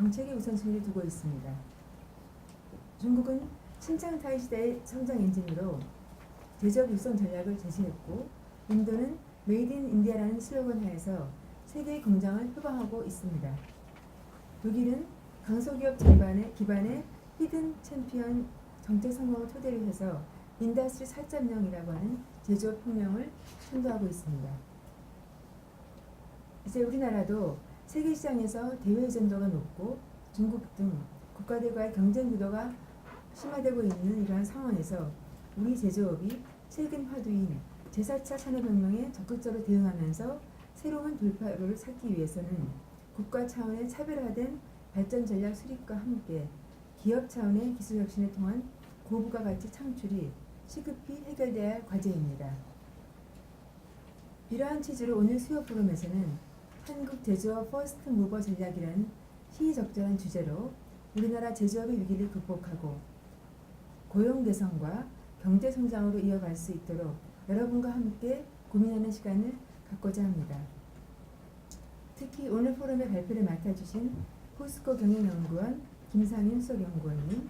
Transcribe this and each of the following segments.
정책의 우선순위를 두고 있습니다. 중국은 신장타이 시대의 성장 엔진으로 제조업 육성 전략을 제시했고, 인도는 메이드 인 인디아라는 슬로건 하에서 세계의 공장을 표방하고 있습니다. 독일은 강소기업 기반의 히든 챔피언 정책 성공을 토대로 해서 인더스트리 4.0이라고 하는 제조업 혁명을 선도하고 있습니다. 이제 우리나라도 세계 시장에서 대외 의존도가 높고 중국 등 국가들과의 경쟁 구도가 심화되고 있는 이러한 상황에서 우리 제조업이 최근 화두인 제4차 산업혁명에 적극적으로 대응하면서 새로운 돌파구를 찾기 위해서는 국가 차원의 차별화된 발전 전략 수립과 함께 기업 차원의 기술 혁신을 통한 고부가 가치 창출이 시급히 해결돼야 할 과제입니다. 이러한 취지로 오늘 수요 포럼에서는 한국 제조업 퍼스트 무버 전략이라는 시의적절한 주제로 우리나라 제조업의 위기를 극복하고 고용 개선과 경제 성장으로 이어갈 수 있도록 여러분과 함께 고민하는 시간을 갖고자 합니다. 특히 오늘 포럼의 발표를 맡아주신 포스코 경영연구원 김상윤 수석연구원님,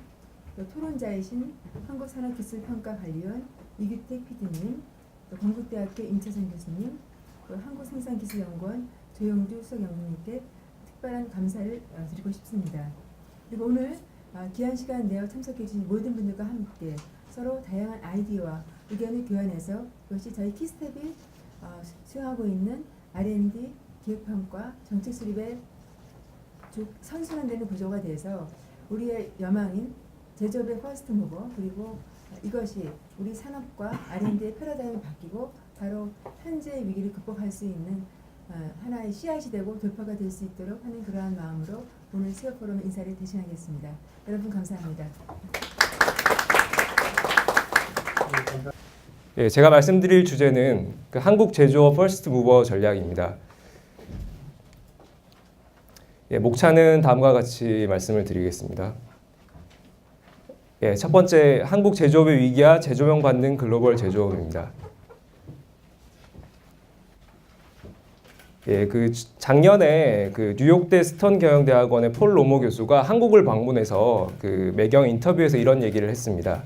또 토론자이신 한국산업기술평가관리원 이규택 PD님, 또 건국대학교 임채선 교수님, 또 한국생산기술연구원 조영주 수석연구원님께 특별한 감사를 드리고 싶습니다. 그리고 오늘 귀한 시간 내어 참석해 주신 모든 분들과 함께 서로 다양한 아이디어와 의견을 교환해서 이것이 저희 키스텝이 수행하고 있는 R&D, 기획평가, 정책 수립의 선순환되는 구조가 돼서 우리의 여망인 제조업의 퍼스트 무버, 그리고 이것이 우리 산업과 R&D의 패러다임이 바뀌고 바로 현재의 위기를 극복할 수 있는 하나의 씨앗이 되고 돌파가 될 수 있도록 하는 그러한 마음으로 오늘 수요 포럼 인사를 대신하겠습니다. 여러분 감사합니다. 예, 제가 말씀드릴 주제는 그 한국 제조업 퍼스트 무버 전략입니다. 예, 목차는 다음과 같이 말씀을 드리겠습니다. 예, 첫 번째, 한국 제조업의 위기와 재조명 받는 글로벌 제조업입니다. 예, 그 작년에 그 뉴욕대 스턴 경영대학원의 폴 로모 교수가 한국을 방문해서 그 매경 인터뷰에서 이런 얘기를 했습니다.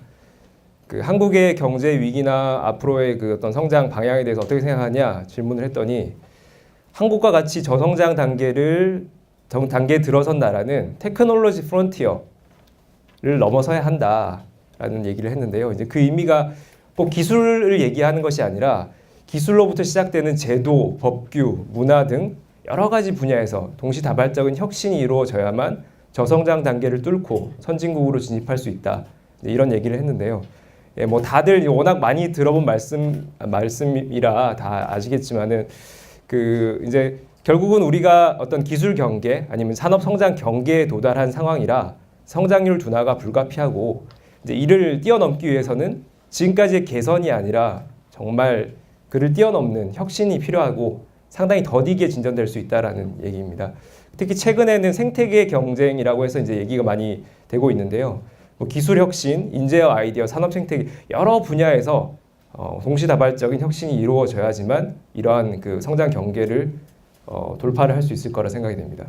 그 한국의 경제 위기나 앞으로의 그 어떤 성장 방향에 대해서 어떻게 생각하냐 질문을 했더니 한국과 같이 저성장 단계에 들어선 나라는 테크놀로지 프론티어를 넘어서야 한다라는 얘기를 했는데요. 이제 그 의미가 꼭 기술을 얘기하는 것이 아니라 기술로부터 시작되는 제도, 법규, 문화 등 여러 가지 분야에서 동시다발적인 혁신이 이루어져야만 저성장 단계를 뚫고 선진국으로 진입할 수 있다. 이런 얘기를 했는데요. 예, 뭐 다들 워낙 많이 들어본 말씀이라 다 아시겠지만은 그 이제 결국은 우리가 어떤 기술 경계 아니면 산업 성장 경계에 도달한 상황이라 성장률 둔화가 불가피하고 이제 이를 뛰어넘기 위해서는 지금까지의 개선이 아니라 정말 그를 뛰어넘는 혁신이 필요하고 상당히 더디게 진전될 수 있다라는 얘기입니다. 특히 최근에는 생태계 경쟁이라고 해서 이제 얘기가 많이 되고 있는데요. 뭐 기술 혁신, 인재와 아이디어, 산업 생태계 여러 분야에서 동시다발적인 혁신이 이루어져야지만 이러한 그 성장 경계를 돌파를 할 수 있을 거라 생각이 됩니다.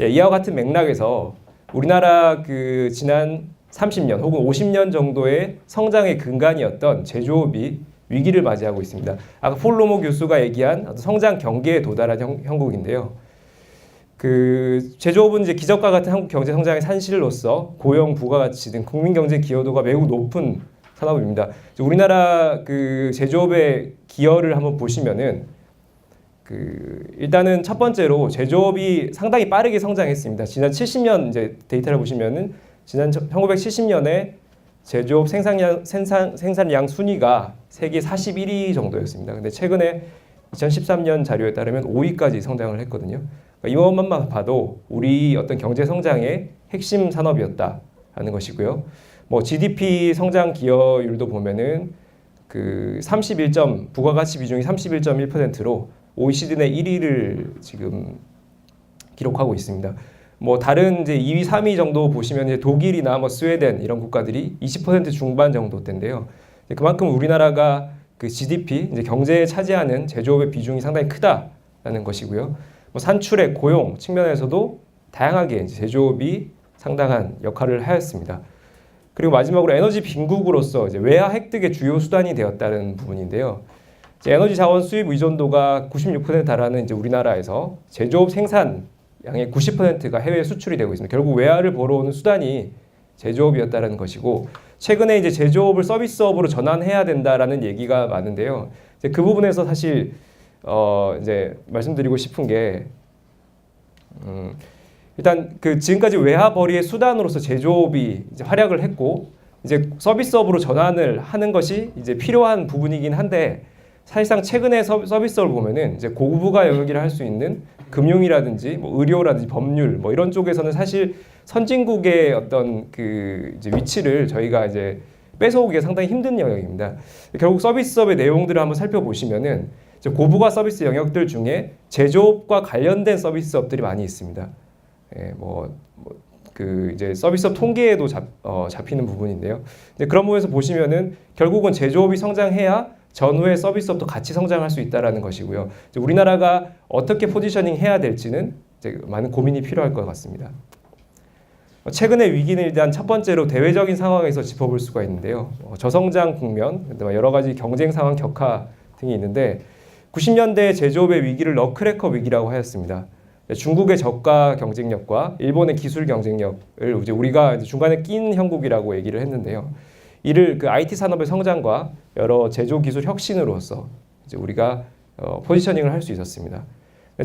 예, 이와 같은 맥락에서 우리나라 그 지난 30년 혹은 50년 정도의 성장의 근간이었던 제조업이 위기를 맞이하고 있습니다. 아까 폴 로모 교수가 얘기한 성장 경계에 도달한 형국인데요. 그 제조업은 이제 기적과 같은 한국 경제 성장의 산실로서 고용, 부가가치 등 국민 경제 기여도가 매우 높은 산업입니다. 우리나라 그 제조업의 기여를 한번 보시면은 그 일단은 첫 번째로 제조업이 상당히 빠르게 성장했습니다. 지난 70년 이제 데이터를 보시면은 지난 1970년에 제조업 생산량 순위가 세계 41위 정도였습니다. 근데 최근에 2013년 자료에 따르면 5위까지 성장을 했거든요. 이것만 봐도 우리 어떤 경제 성장의 핵심 산업이었다라는 것이고요. 뭐 GDP 성장 기여율도 보면은 그 부가가치 비중이 31.1%로 OECD 내 1위를 지금 기록하고 있습니다. 뭐 다른 이제 2위, 3위 정도 보시면 이제 독일이나 뭐 스웨덴 이런 국가들이 20% 중반 정도대인데요. 그만큼 우리나라가 그 GDP 이제 경제에 차지하는 제조업의 비중이 상당히 크다라는 것이고요. 뭐 산출액, 고용 측면에서도 다양하게 이제 제조업이 상당한 역할을 하였습니다. 그리고 마지막으로 에너지 빈국으로서 이제 외화 획득의 주요 수단이 되었다는 부분인데요. 이제 에너지 자원 수입 의존도가 96%에 달하는 이제 우리나라에서 제조업 생산 양의 90%가 해외 수출이 되고 있습니다. 결국 외화를 벌어오는 수단이 제조업이었다는 것이고, 최근에 이제 제조업을 서비스업으로 전환해야 된다라는 얘기가 많은데요. 이제 그 부분에서 사실 이제 말씀드리고 싶은 게 일단 그 지금까지 외화 벌이의 수단으로서 제조업이 이제 활약을 했고, 이제 서비스업으로 전환을 하는 것이 이제 필요한 부분이긴 한데, 사실상 최근에 서비스업을 보면은 이제 고부가 영역이라 할 수 있는 금융이라든지 뭐 의료라든지 법률 뭐 이런 쪽에서는 사실 선진국의 어떤 그 이제 위치를 저희가 이제 뺏어오기가 상당히 힘든 영역입니다. 결국 서비스업의 내용들을 한번 살펴보시면은 이제 고부가 서비스 영역들 중에 제조업과 관련된 서비스업들이 많이 있습니다. 예, 그 이제 서비스업 통계에도 잡히는 부분인데요. 근데 그런 부분에서 보시면은 결국은 제조업이 성장해야 전후의 서비스업도 같이 성장할 수 있다라는 것이고요. 이제 우리나라가 어떻게 포지셔닝 해야 될지는 이제 많은 고민이 필요할 것 같습니다. 최근의 위기는 일단 첫 번째로 대외적인 상황에서 짚어볼 수가 있는데요. 저성장 국면, 여러 가지 경쟁 상황 격화 등이 있는데 90년대 제조업의 위기를 너클해커 위기라고 하였습니다. 중국의 저가 경쟁력과 일본의 기술 경쟁력을 이제 우리가 이제 중간에 낀 형국이라고 얘기를 했는데요. 이를 그 IT 산업의 성장과 여러 제조 기술 혁신으로서 이제 우리가 포지셔닝을 할 수 있었습니다.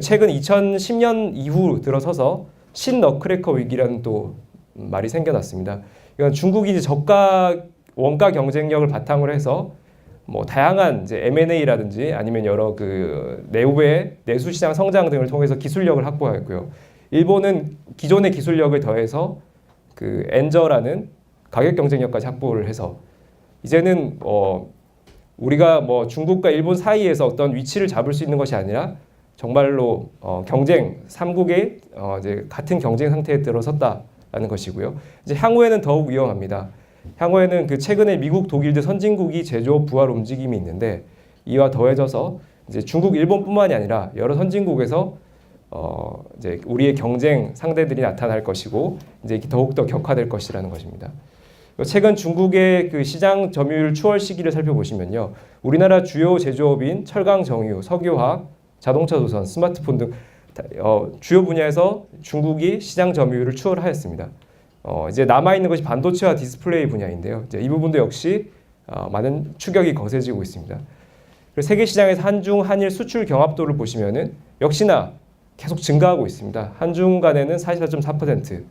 최근 2010년 이후 들어서서 신너클해커 위기라는 또 말이 생겨났습니다. 이건 중국이 이제 저가 원가 경쟁력을 바탕으로 해서 뭐 다양한 이제 M&A라든지 아니면 여러 그 내부의 내수 시장 성장 등을 통해서 기술력을 확보했고요. 일본은 기존의 기술력을 더해서 그 엔저라는 가격 경쟁력까지 확보를 해서 이제는 우리가 뭐 중국과 일본 사이에서 어떤 위치를 잡을 수 있는 것이 아니라 정말로 경쟁 3국의 이제 같은 경쟁 상태에 들어섰다라는 것이고요. 이제 향후에는 더욱 위험합니다. 향후에는 그 최근에 미국, 독일 등 선진국이 제조업 부활 움직임이 있는데 이와 더해져서 이제 중국, 일본뿐만이 아니라 여러 선진국에서 이제 우리의 경쟁 상대들이 나타날 것이고 이제 더욱 더 격화될 것이라는 것입니다. 최근 중국의 그 시장 점유율 추월 시기를 살펴보시면요, 우리나라 주요 제조업인 철강, 정유, 석유화학, 자동차 도선, 스마트폰 등 주요 분야에서 중국이 시장 점유율을 추월하였습니다. 이제 남아 있는 것이 반도체와 디스플레이 분야인데요. 이제 이 부분도 역시 많은 추격이 거세지고 있습니다. 그리고 세계 시장에서 한중, 한일 수출 경합도를 보시면은 역시나 계속 증가하고 있습니다. 한중 간에는 44.4%,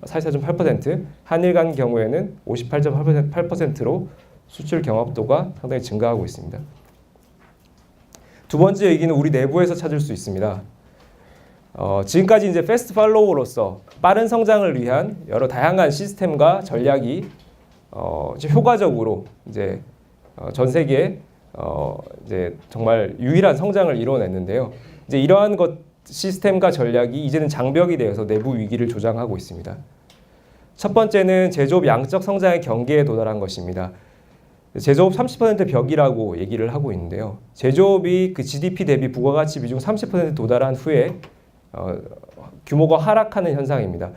44.8%, 한일 간 경우에는 58.8%로 수출 경합도가 상당히 증가하고 있습니다. 두 번째 얘기는 우리 내부에서 찾을 수 있습니다. 지금까지 이제 패스트 팔로워로서 빠른 성장을 위한 여러 다양한 시스템과 전략이 효과적으로 이제 전 세계에 이제 정말 유일한 성장을 이뤄냈는데요. 이제 이러한 시스템과 전략이 이제는 장벽이 되어서 내부 위기를 조장하고 있습니다. 첫 번째는 제조업 양적 성장의 경계에 도달한 것입니다. 제조업 30% 벽이라고 얘기를 하고 있는데요. 제조업이 그 GDP 대비 부가가치 비중 30% 도달한 후에 규모가 하락하는 현상입니다.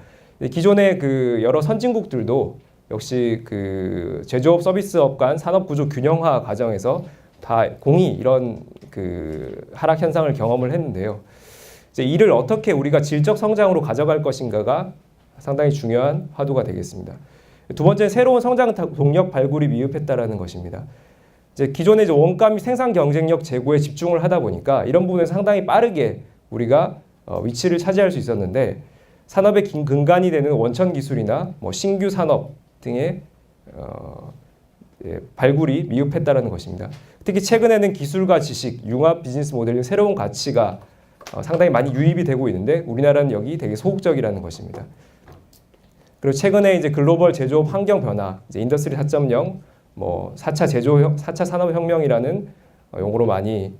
기존의 그 여러 선진국들도 역시 그 제조업 서비스업 간 산업 구조 균형화 과정에서 다 공히 이런 그 하락 현상을 경험을 했는데요. 이제 이를 어떻게 우리가 질적 성장으로 가져갈 것인가가 상당히 중요한 화두가 되겠습니다. 두 번째는 새로운 성장 동력 발굴이 미흡했다라는 것입니다. 이제 기존의 이제 원가 및 생산 경쟁력 제고에 집중을 하다 보니까 이런 부분에 상당히 빠르게 우리가 위치를 차지할 수 있었는데 산업의 근간이 되는 원천 기술이나 뭐 신규 산업 등의 발굴이 미흡했다라는 것입니다. 특히 최근에는 기술과 지식, 융합 비즈니스 모델 등 새로운 가치가 상당히 많이 유입이 되고 있는데 우리나라는 여기 되게 소극적이라는 것입니다. 그리고 최근에 이제 글로벌 제조업 환경 변화, 이제 인더스트리 4.0, 뭐 4차 산업혁명이라는 용어로 많이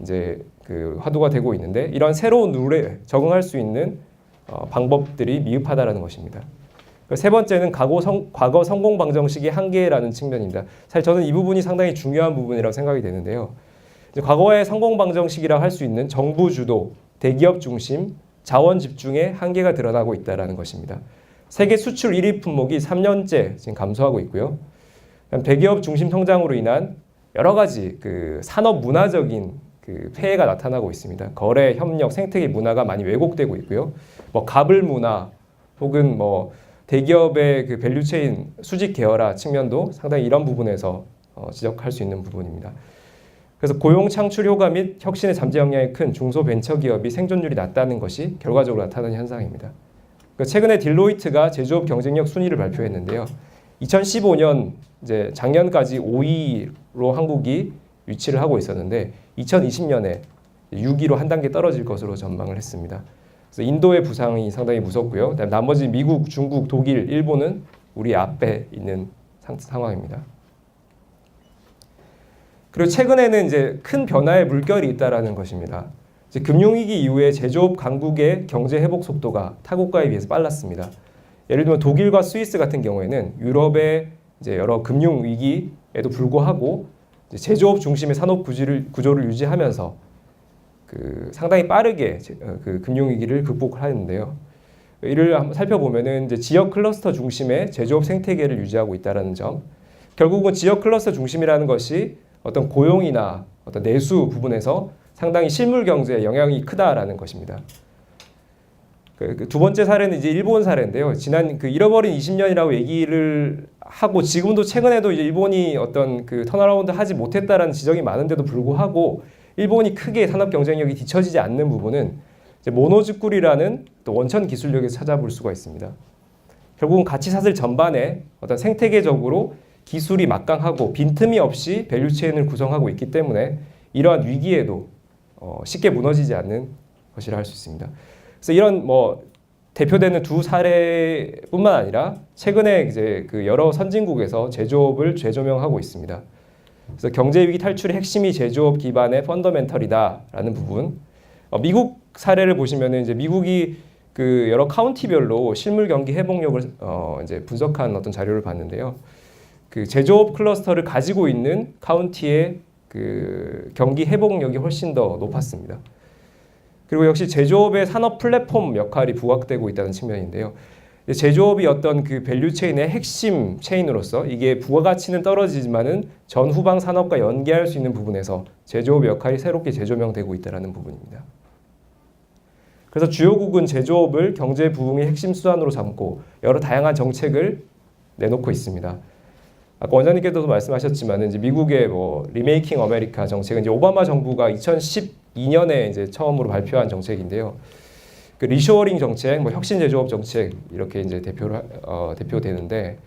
이제 그 화두가 되고 있는데 이런 새로운 룰에 적응할 수 있는 방법들이 미흡하다라는 것입니다. 세 번째는 과거 성공 방정식의 한계라는 측면입니다. 사실 저는 이 부분이 상당히 중요한 부분이라고 생각이 되는데요. 이제 과거의 성공 방정식이라고 할 수 있는 정부 주도, 대기업 중심, 자원 집중에 한계가 드러나고 있다는 것입니다. 세계 수출 1위 품목이 3년째 지금 감소하고 있고요. 대기업 중심 성장으로 인한 여러 가지 그 산업 문화적인 그 폐해가 나타나고 있습니다. 거래, 협력, 생태계 문화가 많이 왜곡되고 있고요. 뭐 갑을 문화 혹은 뭐 대기업의 그 밸류체인 수직 계열화 측면도 상당히 이런 부분에서 지적할 수 있는 부분입니다. 그래서 고용 창출 효과 및 혁신의 잠재 역량이 큰 중소벤처기업이 생존율이 낮다는 것이 결과적으로 나타나는 현상입니다. 최근에 딜로이트가 제조업 경쟁력 순위를 발표했는데요. 2015년 이제 작년까지 5위로 한국이 위치를 하고 있었는데 2020년에 6위로 한 단계 떨어질 것으로 전망을 했습니다. 그래서 인도의 부상이 상당히 무섭고요. 그다음에 나머지 미국, 중국, 독일, 일본은 우리 앞에 있는 상황입니다. 그리고 최근에는 이제 큰 변화의 물결이 있다라는 것입니다. 이제 금융위기 이후에 제조업 강국의 경제 회복 속도가 타국가에 비해서 빨랐습니다. 예를 들면 독일과 스위스 같은 경우에는 유럽의 이제 여러 금융 위기에도 불구하고 이제 제조업 중심의 산업 구조를 유지하면서 그 상당히 빠르게 그 금융 위기를 극복하는데요. 이를 한번 살펴보면은 이제 지역 클러스터 중심의 제조업 생태계를 유지하고 있다는 점. 결국은 지역 클러스터 중심이라는 것이 어떤 고용이나 어떤 내수 부분에서 상당히 실물 경제에 영향이 크다라는 것입니다. 두 번째 사례는 이제 일본 사례인데요. 지난 그 잃어버린 20년이라고 얘기를 하고 지금도 최근에도 이제 일본이 어떤 그 턴어라운드 하지 못했다라는 지적이 많은데도 불구하고 일본이 크게 산업 경쟁력이 뒤처지지 않는 부분은 이제 모노즈쿠리라는 또 원천 기술력에서 찾아볼 수가 있습니다. 결국은 가치 사슬 전반에 어떤 생태계적으로 기술이 막강하고 빈틈이 없이 밸류체인을 구성하고 있기 때문에 이러한 위기에도 쉽게 무너지지 않는 것이라 할 수 있습니다. 그래서 이런 뭐 대표되는 두 사례뿐만 아니라 최근에 이제 그 여러 선진국에서 제조업을 재조명하고 있습니다. 그래서 경제 위기 탈출의 핵심이 제조업 기반의 펀더멘털이다라는 부분. 미국 사례를 보시면은 이제 미국이 그 여러 카운티별로 실물 경기 회복력을 이제 분석한 어떤 자료를 봤는데요. 그 제조업 클러스터를 가지고 있는 카운티의 그 경기 회복력이 훨씬 더 높았습니다. 그리고 역시 제조업의 산업 플랫폼 역할이 부각되고 있다는 측면인데요. 제조업이 어떤 그 밸류체인의 핵심 체인으로서 이게 부가가치는 떨어지지만은 전후방 산업과 연계할 수 있는 부분에서 제조업의 역할이 새롭게 재조명되고 있다는 부분입니다. 그래서 주요국은 제조업을 경제 부흥의 핵심 수단으로 삼고 여러 다양한 정책을 내놓고 있습니다. 아까 원장님께서도 말씀하셨지만 이제 미국의 뭐 리메이킹 아메리카 정책은 이제 오바마 정부가 2012년에 이제 처음으로 발표한 정책인데요. 그 리쇼어링 정책, 뭐 혁신 제조업 정책 이렇게 이제 대표되는데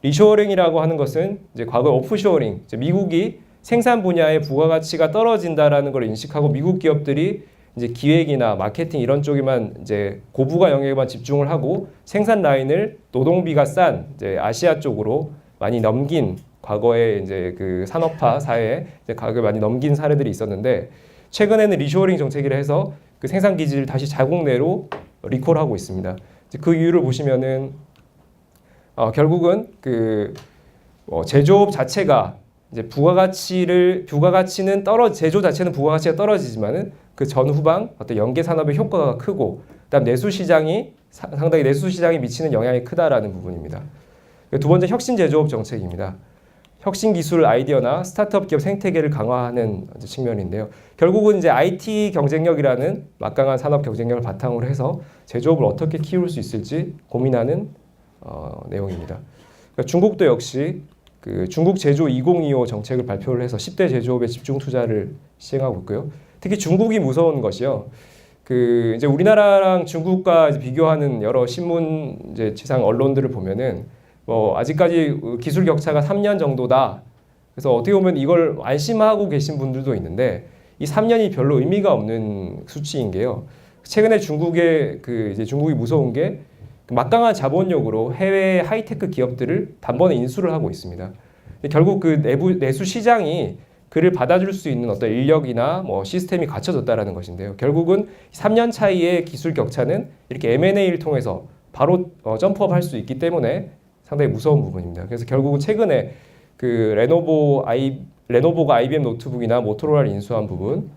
리쇼어링이라고 하는 것은 이제 과거 오프쇼어링, 이제 미국이 생산 분야의 부가가치가 떨어진다라는 걸 인식하고 미국 기업들이 이제 기획이나 마케팅 이런 쪽에만 이제 고부가 영역에만 집중을 하고 생산 라인을 노동비가 싼 이제 아시아 쪽으로 많이 넘긴 과거에 이제 그 산업화 사회에 이제 가격을 많이 넘긴 사례들이 있었는데 최근에는 리쇼어링 정책이라 해서 그 생산 기지를 다시 자국 내로 리콜하고 있습니다. 그 이유를 보시면은 결국은 그 제조업 자체가 이제 제조 자체는 부가가치가 떨어지지만은 그 전후방 어떤 연계 산업의 효과가 크고 그다음 상당히 내수 시장이 미치는 영향이 크다라는 부분입니다. 두 번째 혁신 제조업 정책입니다. 혁신 기술 아이디어나 스타트업 기업 생태계를 강화하는 측면인데요. 결국은 이제 IT 경쟁력이라는 막강한 산업 경쟁력을 바탕으로 해서 제조업을 어떻게 키울 수 있을지 고민하는 내용입니다. 그러니까 중국도 역시 그 중국 제조 2025 정책을 발표를 해서 10대 제조업에 집중 투자를 시행하고 있고요. 특히 중국이 무서운 것이요. 그 이제 우리나라랑 중국과 비교하는 여러 신문 이제 지상 언론들을 보면은 뭐 아직까지 기술 격차가 3년 정도다. 그래서 어떻게 보면 이걸 안심하고 계신 분들도 있는데 이 3년이 별로 의미가 없는 수치인 게요. 최근에 중국이 무서운 게 막강한 자본력으로 해외 하이테크 기업들을 단번에 인수를 하고 있습니다. 결국 그 내수 시장이 그를 받아줄 수 있는 어떤 인력이나 뭐 시스템이 갖춰졌다라는 것인데요. 결국은 3년 차이의 기술 격차는 이렇게 M&A를 통해서 바로 점프업 할 수 있기 때문에 상당히 무서운 부분입니다. 그래서 결국은 최근에 그 레노보가 IBM 노트북이나 모토로라를 인수한 부분,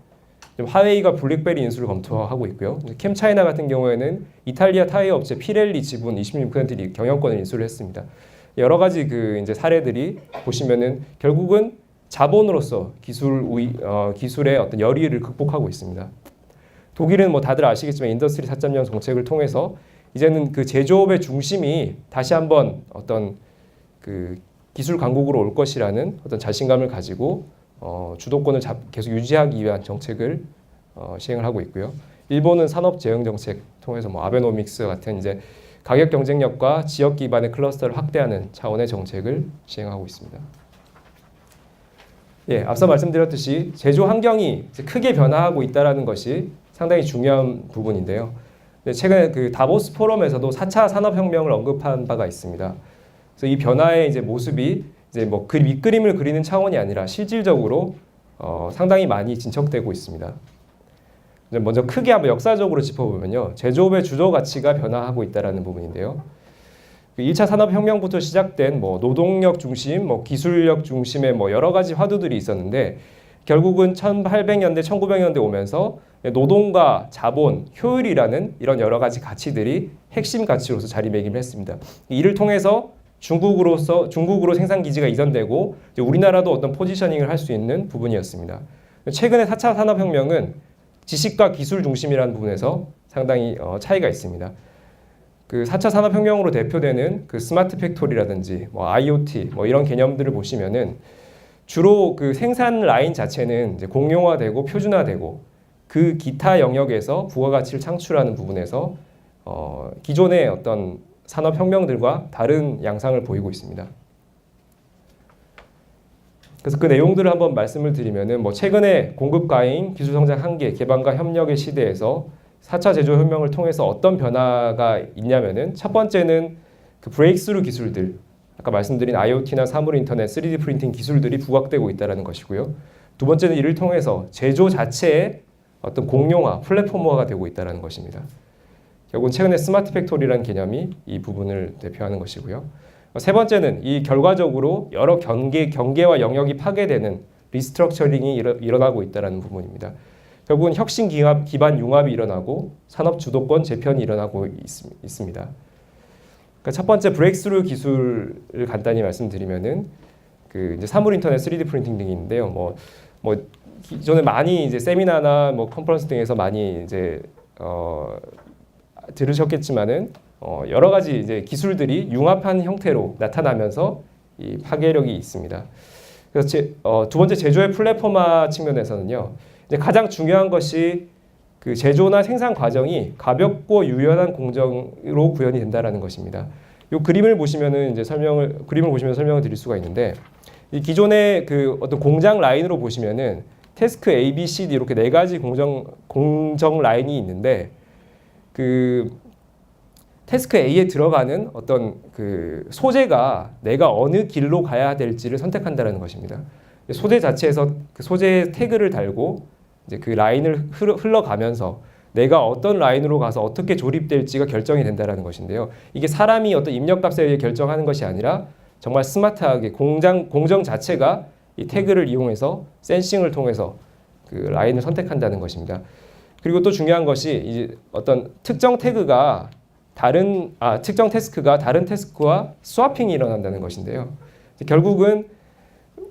좀 화웨이가 블랙베리 인수를 검토하고 있고요. 캠차이나 같은 경우에는 이탈리아 타이어 업체 피렐리 지분 26%를 경영권을 인수를 했습니다. 여러 가지 그 이제 사례들이 보시면은 결국은 자본으로서 기술의 어떤 열의를 극복하고 있습니다. 독일은 뭐 다들 아시겠지만 인더스트리 4.0 정책을 통해서 이제는 그 제조업의 중심이 다시 한번 어떤 그 기술 강국으로 올 것이라는 어떤 자신감을 가지고 주도권을 계속 유지하기 위한 정책을 시행을 하고 있고요. 일본은 산업 재형 정책 통해서 뭐 아베노믹스 같은 이제 가격 경쟁력과 지역 기반의 클러스터를 확대하는 차원의 정책을 시행하고 있습니다. 예, 앞서 말씀드렸듯이 제조 환경이 크게 변화하고 있다는 것이 상당히 중요한 부분인데요. 최근에 그 다보스 포럼에서도 4차 산업혁명을 언급한 바가 있습니다. 그래서 이 변화의 이제 모습이 이제 뭐 밑그림을 그리는 차원이 아니라 실질적으로 상당히 많이 진척되고 있습니다. 먼저 크게 한번 역사적으로 짚어보면요, 제조업의 주도 가치가 변화하고 있다는 부분인데요. 1차 산업혁명부터 시작된 뭐 노동력 중심, 뭐 기술력 중심의 뭐 여러 가지 화두들이 있었는데 결국은 1800년대, 1900년대 오면서 노동과 자본, 효율이라는 이런 여러 가지 가치들이 핵심 가치로서 자리매김했습니다. 이를 통해서 중국으로 생산 기지가 이전되고 우리나라도 어떤 포지셔닝을 할 수 있는 부분이었습니다. 최근에 4차 산업혁명은 지식과 기술 중심이라는 부분에서 상당히 차이가 있습니다. 그 4차 산업혁명으로 대표되는 그 스마트 팩토리라든지 뭐 IoT 뭐 이런 개념들을 보시면은 주로 그 생산 라인 자체는 이제 공용화되고 표준화되고 그 기타 영역에서 부가가치를 창출하는 부분에서 기존의 어떤 산업혁명들과 다른 양상을 보이고 있습니다. 그래서 그 내용들을 한번 말씀을 드리면은 뭐 최근에 공급 과잉, 기술 성장 한계, 개방과 협력의 시대에서 4차 제조혁명을 통해서 어떤 변화가 있냐면은 첫 번째는 그 브레이크스루 기술들, 아까 말씀드린 IoT나 사물 인터넷, 3D 프린팅 기술들이 부각되고 있다는 것이고요. 두 번째는 이를 통해서 제조 자체의 어떤 공용화, 플랫폼화가 되고 있다는 것입니다. 결국은 최근에 스마트 팩토리라는 개념이 이 부분을 대표하는 것이고요. 세 번째는 이 결과적으로 여러 경계와 영역이 파괴되는 리스트럭처링이 일어나고 있다는 부분입니다. 결국은 혁신 기반 융합이 일어나고 산업 주도권 재편이 일어나고 있습니다. 그러니까 첫 번째 브레이크스루 기술을 간단히 말씀드리면은 그 이제 사물 인터넷 3D 프린팅 등이 있는데요. 뭐 기존에 많이 이제 세미나나 뭐 컨퍼런스 등에서 많이 이제 들으셨겠지만은 여러 가지 이제 기술들이 융합한 형태로 나타나면서 이 파괴력이 있습니다. 그래서 두 번째 제조의 플랫폼화 측면에서는요, 이제 가장 중요한 것이 그 제조나 생산 과정이 가볍고 유연한 공정으로 구현이 된다라는 것입니다. 이 그림을 보시면은 이제 그림을 보시면 설명을 드릴 수가 있는데, 이 기존의 그 어떤 공장 라인으로 보시면은 태스크 A, B, C, D 이렇게 네 가지 공정 라인이 있는데, 그 태스크 A에 들어가는 어떤 그 소재가 내가 어느 길로 가야 될지를 선택한다는 것입니다. 소재 자체에서 그 소재 태그를 달고 이제 그 라인을 흘러가면서 내가 어떤 라인으로 가서 어떻게 조립될지가 결정이 된다는 것인데요. 이게 사람이 어떤 입력값에 의해 결정하는 것이 아니라 정말 스마트하게 공정 자체가 이 태그를 이용해서 센싱을 통해서 그 라인을 선택한다는 것입니다. 그리고 또 중요한 것이 이제 어떤 특정 태그가 특정 태스크가 다른 태스크와 스와핑이 일어난다는 것인데요. 결국은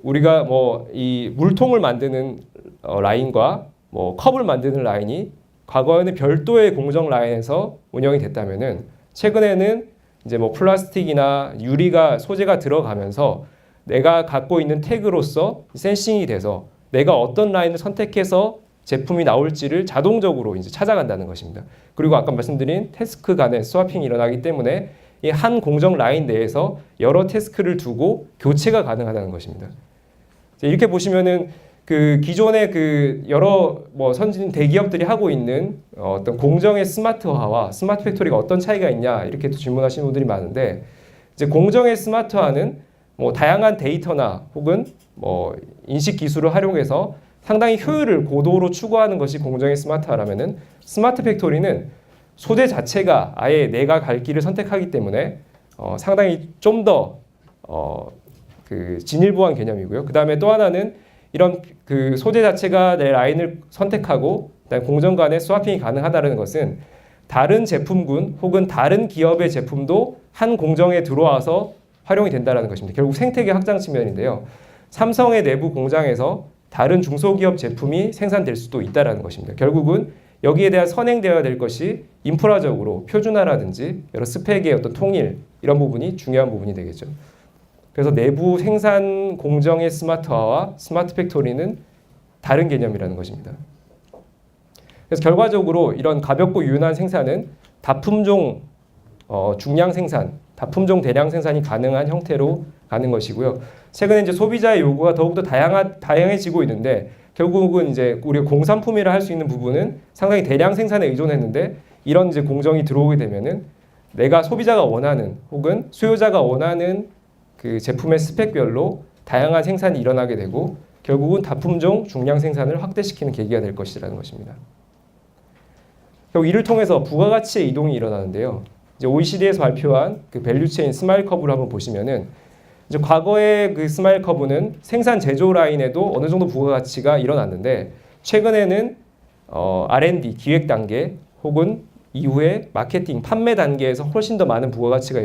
우리가 뭐 이 물통을 만드는 라인과 뭐 컵을 만드는 라인이 과거에는 별도의 공정 라인에서 운영이 됐다면은 최근에는 이제 뭐 플라스틱이나 유리가 소재가 들어가면서 내가 갖고 있는 태그로서 센싱이 돼서 내가 어떤 라인을 선택해서 제품이 나올지를 자동적으로 이제 찾아간다는 것입니다. 그리고 아까 말씀드린 태스크 간의 스와핑이 일어나기 때문에 이 한 공정 라인 내에서 여러 태스크를 두고 교체가 가능하다는 것입니다. 이렇게 보시면은 그 기존의 그 여러 뭐 선진 대기업들이 하고 있는 어떤 공정의 스마트화와 스마트 팩토리가 어떤 차이가 있냐 이렇게 또 질문하시는 분들이 많은데, 이제 공정의 스마트화는 뭐 다양한 데이터나 혹은 뭐 인식 기술을 활용해서 상당히 효율을 고도로 추구하는 것이 공정의 스마트화라면은, 스마트 팩토리는 소재 자체가 아예 내가 갈 길을 선택하기 때문에 상당히 좀 더 그 진일보한 개념이고요. 그 다음에 또 하나는 이런 그 소재 자체가 내 라인을 선택하고 그다음에 공정 간의 스와핑이 가능하다는 것은 다른 제품군 혹은 다른 기업의 제품도 한 공정에 들어와서 활용이 된다는 것입니다. 결국 생태계 확장 측면인데요. 삼성의 내부 공장에서 다른 중소기업 제품이 생산될 수도 있다는 것입니다. 결국은 여기에 대한 선행되어야 될 것이 인프라적으로 표준화라든지 여러 스펙의 어떤 통일 이런 부분이 중요한 부분이 되겠죠. 그래서 내부 생산 공정의 스마트화와 스마트 팩토리는 다른 개념이라는 것입니다. 그래서 결과적으로 이런 가볍고 유연한 생산은 다품종 중량 생산, 다품종 대량 생산이 가능한 형태로 가는 것이고요. 최근에 이제 소비자의 요구가 더욱더 다양해지고 있는데 결국은 이제 우리가 공산품이라 할 수 있는 부분은 상당히 대량 생산에 의존했는데 이런 이제 공정이 들어오게 되면은 내가 소비자가 원하는 혹은 수요자가 원하는 그 제품의 스펙별로 다양한 생산이 일어나게 되고 결국은 다품종 중량 생산을 확대시키는 계기가 될 것이라는 것입니다. 결국 이를 통해서 부가가치의 이동이 일어나는데요. 이제 OECD에서 발표한 그 밸류체인 스마일 커브를 한번 보시면은 이제 과거의 그 스마일 커브는 생산 제조 라인에도 어느 정도 부가가치가 일어났는데 최근에는 R&D 기획 단계 혹은 이후에 마케팅 판매 단계에서 훨씬 더 많은 부가가치가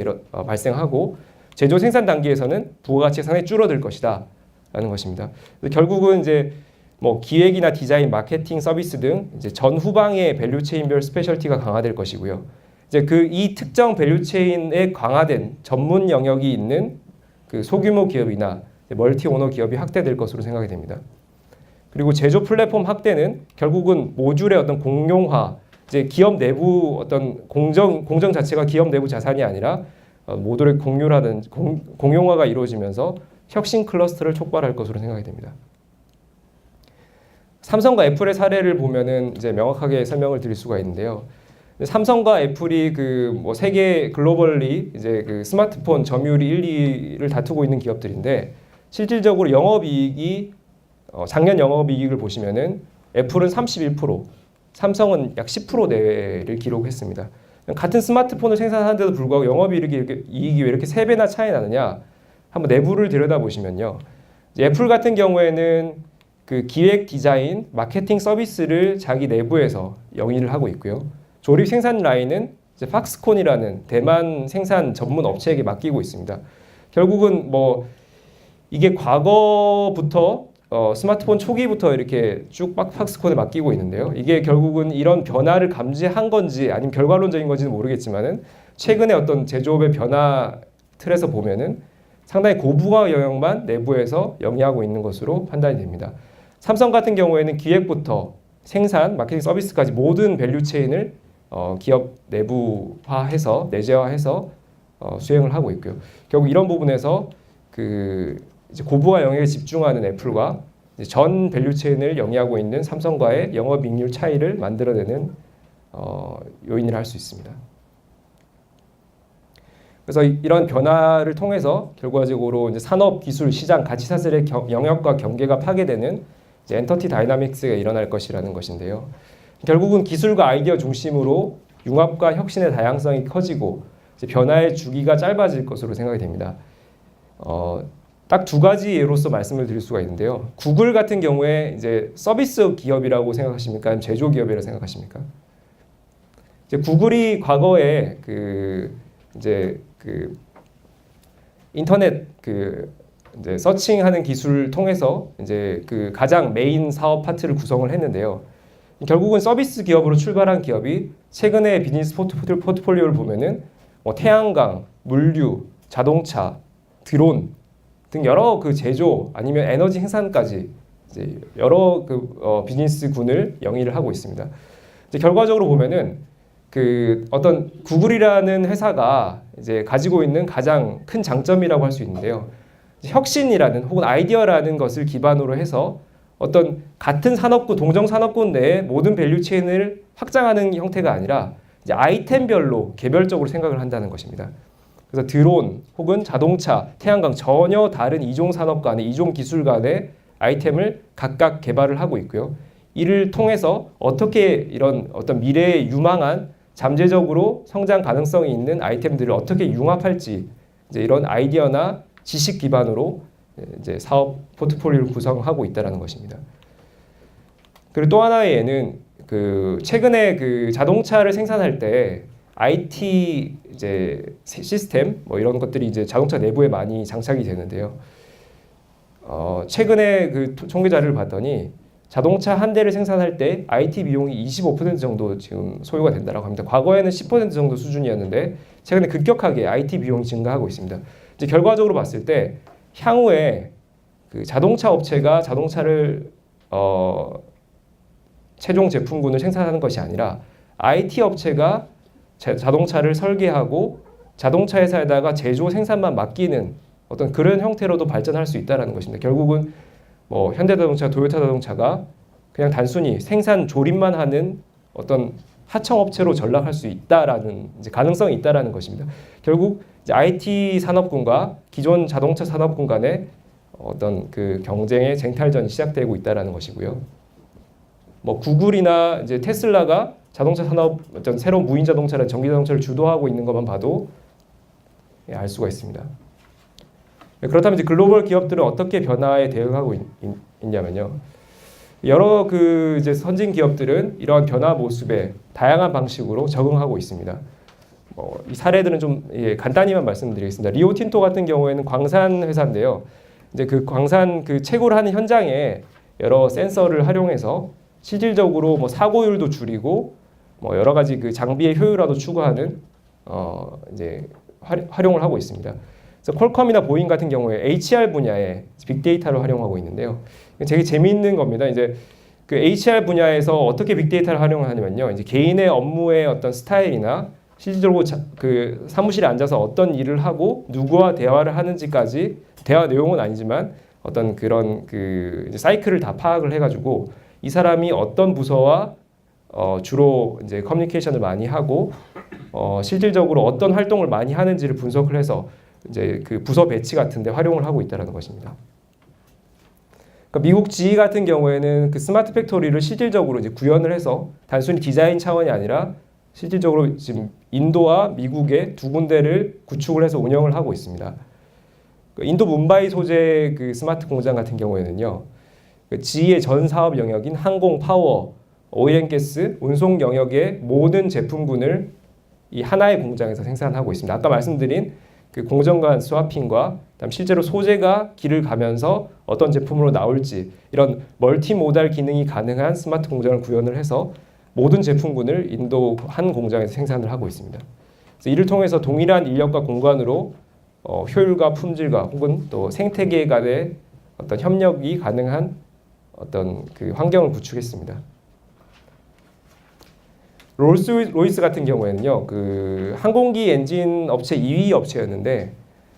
발생하고 제조 생산 단계에서는 부가가치가 상당히 줄어들 것이다 라는 것입니다. 결국은 이제 뭐 기획이나 디자인, 마케팅, 서비스 등 이제 전후방의 밸류체인별 스페셜티가 강화될 것이고요. 이제 그 이 특정 밸류체인에 강화된 전문 영역이 있는 그 소규모 기업이나 멀티 오너 기업이 확대될 것으로 생각이 됩니다. 그리고 제조 플랫폼 확대는 결국은 모듈의 어떤 공용화, 이제 기업 내부 어떤 공정 자체가 기업 내부 자산이 아니라 모듈의 공용화가 이루어지면서 혁신 클러스터를 촉발할 것으로 생각이 됩니다. 삼성과 애플의 사례를 보면은 이제 명확하게 설명을 드릴 수가 있는데요. 삼성과 애플이 그 뭐 세계 글로벌리 이제 그 스마트폰 점유율이 1, 2를 다투고 있는 기업들인데 실질적으로 영업이익이 작년 영업이익을 보시면은 애플은 31%, 삼성은 약 10% 내외를 기록했습니다. 같은 스마트폰을 생산하는데도 불구하고 영업이익이 왜 이렇게 3배나 차이 나느냐? 한번 내부를 들여다보시면요. 애플 같은 경우에는 그 기획, 디자인, 마케팅 서비스를 자기 내부에서 영위를 하고 있고요. 조립 생산 라인은 이제 팍스콘이라는 대만 생산 전문 업체에게 맡기고 있습니다. 결국은 뭐 이게 과거부터 스마트폰 초기부터 이렇게 쭉 팍스콘에 맡기고 있는데요. 이게 결국은 이런 변화를 감지한 건지 아니면 결과론적인 건지는 모르겠지만은 최근에 어떤 제조업의 변화 틀에서 보면은 상당히 고부가 영역만 내부에서 영위하고 있는 것으로 판단이 됩니다. 삼성 같은 경우에는 기획부터 생산, 마케팅 서비스까지 모든 밸류체인을 기업 내부화해서 내재화해서 수행을 하고 있고요. 결국 이런 부분에서 그 이제 고부가 영역에 집중하는 애플과 이제 전 밸류체인을 영위하고 있는 삼성과의 영업이익률 차이를 만들어내는 요인이라 할 수 있습니다. 그래서 이런 변화를 통해서 결과적으로 이제 산업, 기술, 시장, 가치 사슬의 영역과 경계가 파괴되는 이제 엔터티 다이나믹스가 일어날 것이라는 것인데요. 결국은 기술과 아이디어 중심으로 융합과 혁신의 다양성이 커지고 이제 변화의 주기가 짧아질 것으로 생각이 됩니다. 딱 두 가지 예로서 말씀을 드릴 수가 있는데요. 구글 같은 경우에 이제 서비스 기업이라고 생각하십니까? 아니면 제조 기업이라고 생각하십니까? 이제 구글이 과거에 이제 인터넷 이제 서칭하는 기술을 통해서 이제 그 가장 메인 사업 파트를 구성을 했는데요. 결국은 서비스 기업으로 출발한 기업이 최근에 비즈니스 포트폴리오를 보면은 뭐 태양광, 물류, 자동차, 드론 등 여러 그 제조 아니면 에너지 생산까지 이제 여러 비즈니스군을 영위를 하고 있습니다. 이제 결과적으로 보면은 그 어떤 구글이라는 회사가 이제 가지고 있는 가장 큰 장점이라고 할 수 있는데요. 혁신이라는 혹은 아이디어라는 것을 기반으로 해서 어떤 같은 산업군, 동정 산업군 내에 모든 밸류체인을 확장하는 형태가 아니라 이제 아이템별로 개별적으로 생각을 한다는 것입니다. 그래서 드론 혹은 자동차, 태양광 전혀 다른 이종 산업 간의 이종 기술 간의 아이템을 각각 개발을 하고 있고요. 이를 통해서 어떻게 이런 어떤 미래에 유망한 잠재적으로 성장 가능성이 있는 아이템들을 어떻게 융합할지 이제 이런 아이디어나 지식 기반으로 이제 사업 포트폴리오를 구성하고 있다라는 것입니다. 그리고 또 하나의 예는 그 최근에 그 자동차를 생산할 때 IT 이제 시스템 뭐 이런 것들이 이제 자동차 내부에 많이 장착이 되는데요. 최근에 그 통계 자료를 봤더니 자동차 한 대를 생산할 때 IT 비용이 25% 정도 지금 소요가 된다라고 합니다. 과거에는 10% 정도 수준이었는데 최근에 급격하게 IT 비용이 증가하고 있습니다. 이제 결과적으로 봤을 때 향후에 그 자동차 업체가 자동차를 최종 제품군을 생산하는 것이 아니라 IT 업체가 자동차를 설계하고 자동차 회사에다가 제조 생산만 맡기는 어떤 그런 형태로도 발전할 수 있다라는 것입니다. 결국은 뭐 현대자동차, 도요타자동차가 그냥 단순히 생산 조립만 하는 어떤 하청업체로 전락할 수 있다라는 이제 가능성이 있다라는 것입니다. 결국 이제 IT 산업군과 기존 자동차 산업군 간의 어떤 그 경쟁의 쟁탈전이 시작되고 있다라는 것이고요. 뭐 구글이나 이제 테슬라가 자동차 산업 어떤 새로운 무인 자동차나 전기 자동차를 주도하고 있는 것만 봐도 알 수가 있습니다. 그렇다면 이제 글로벌 기업들은 어떻게 변화에 대응하고 있냐면요. 여러 그 이제 선진 기업들은 이러한 변화 모습에 다양한 방식으로 적응하고 있습니다. 이 사례들은 좀 간단히만 말씀드리겠습니다. 리오틴토 같은 경우에는 광산 회사인데요. 이제 그 광산 그 채굴을 하는 현장에 여러 센서를 활용해서 실질적으로 뭐 사고율도 줄이고 뭐 여러 가지 그 장비의 효율화도 추구하는 이제 활용을 하고 있습니다. 그래서 퀄컴이나 보잉 같은 경우에 HR 분야에 빅데이터를 활용하고 있는데요. 되게 재미있는 겁니다. 이제 그 HR 분야에서 어떻게 빅데이터를 활용하냐면요. 이제 개인의 업무의 어떤 스타일이나 실질적으로 그 사무실에 앉아서 어떤 일을 하고 누구와 대화를 하는지까지 대화 내용은 아니지만 어떤 그런 그 이제 사이클을 다 파악을 해가지고 이 사람이 어떤 부서와 주로 이제 커뮤니케이션을 많이 하고 실질적으로 어떤 활동을 많이 하는지를 분석을 해서 이제 그 부서 배치 같은데 활용을 하고 있다는 것입니다. 그러니까 미국 GE 같은 경우에는 그 스마트 팩토리를 실질적으로 이제 구현을 해서 단순히 디자인 차원이 아니라 실질적으로 지금 인도와 미국의 두 군데를 구축을 해서 운영을 하고 있습니다. 인도 뭄바이 소재 그 스마트 공장 같은 경우에는요, GE의 전 사업 영역인 항공, 파워, 오일앤가스, 운송 영역의 모든 제품군을 이 하나의 공장에서 생산하고 있습니다. 아까 말씀드린 그 공정 간 스와핑과 그다음 실제로 소재가 길을 가면서 어떤 제품으로 나올지 이런 멀티모달 기능이 가능한 스마트 공장을 구현을 해서 모든 제품군을 인도 한 공장에서 생산을 하고 있습니다. 그래서 이를 통해서 동일한 인력과 공간으로 효율과 품질과 혹은 또 생태계 간의 어떤 협력이 가능한 어떤 그 환경을 구축했습니다. 롤스로이스 같은 경우에는요, 그 항공기 엔진 업체 2위 업체였는데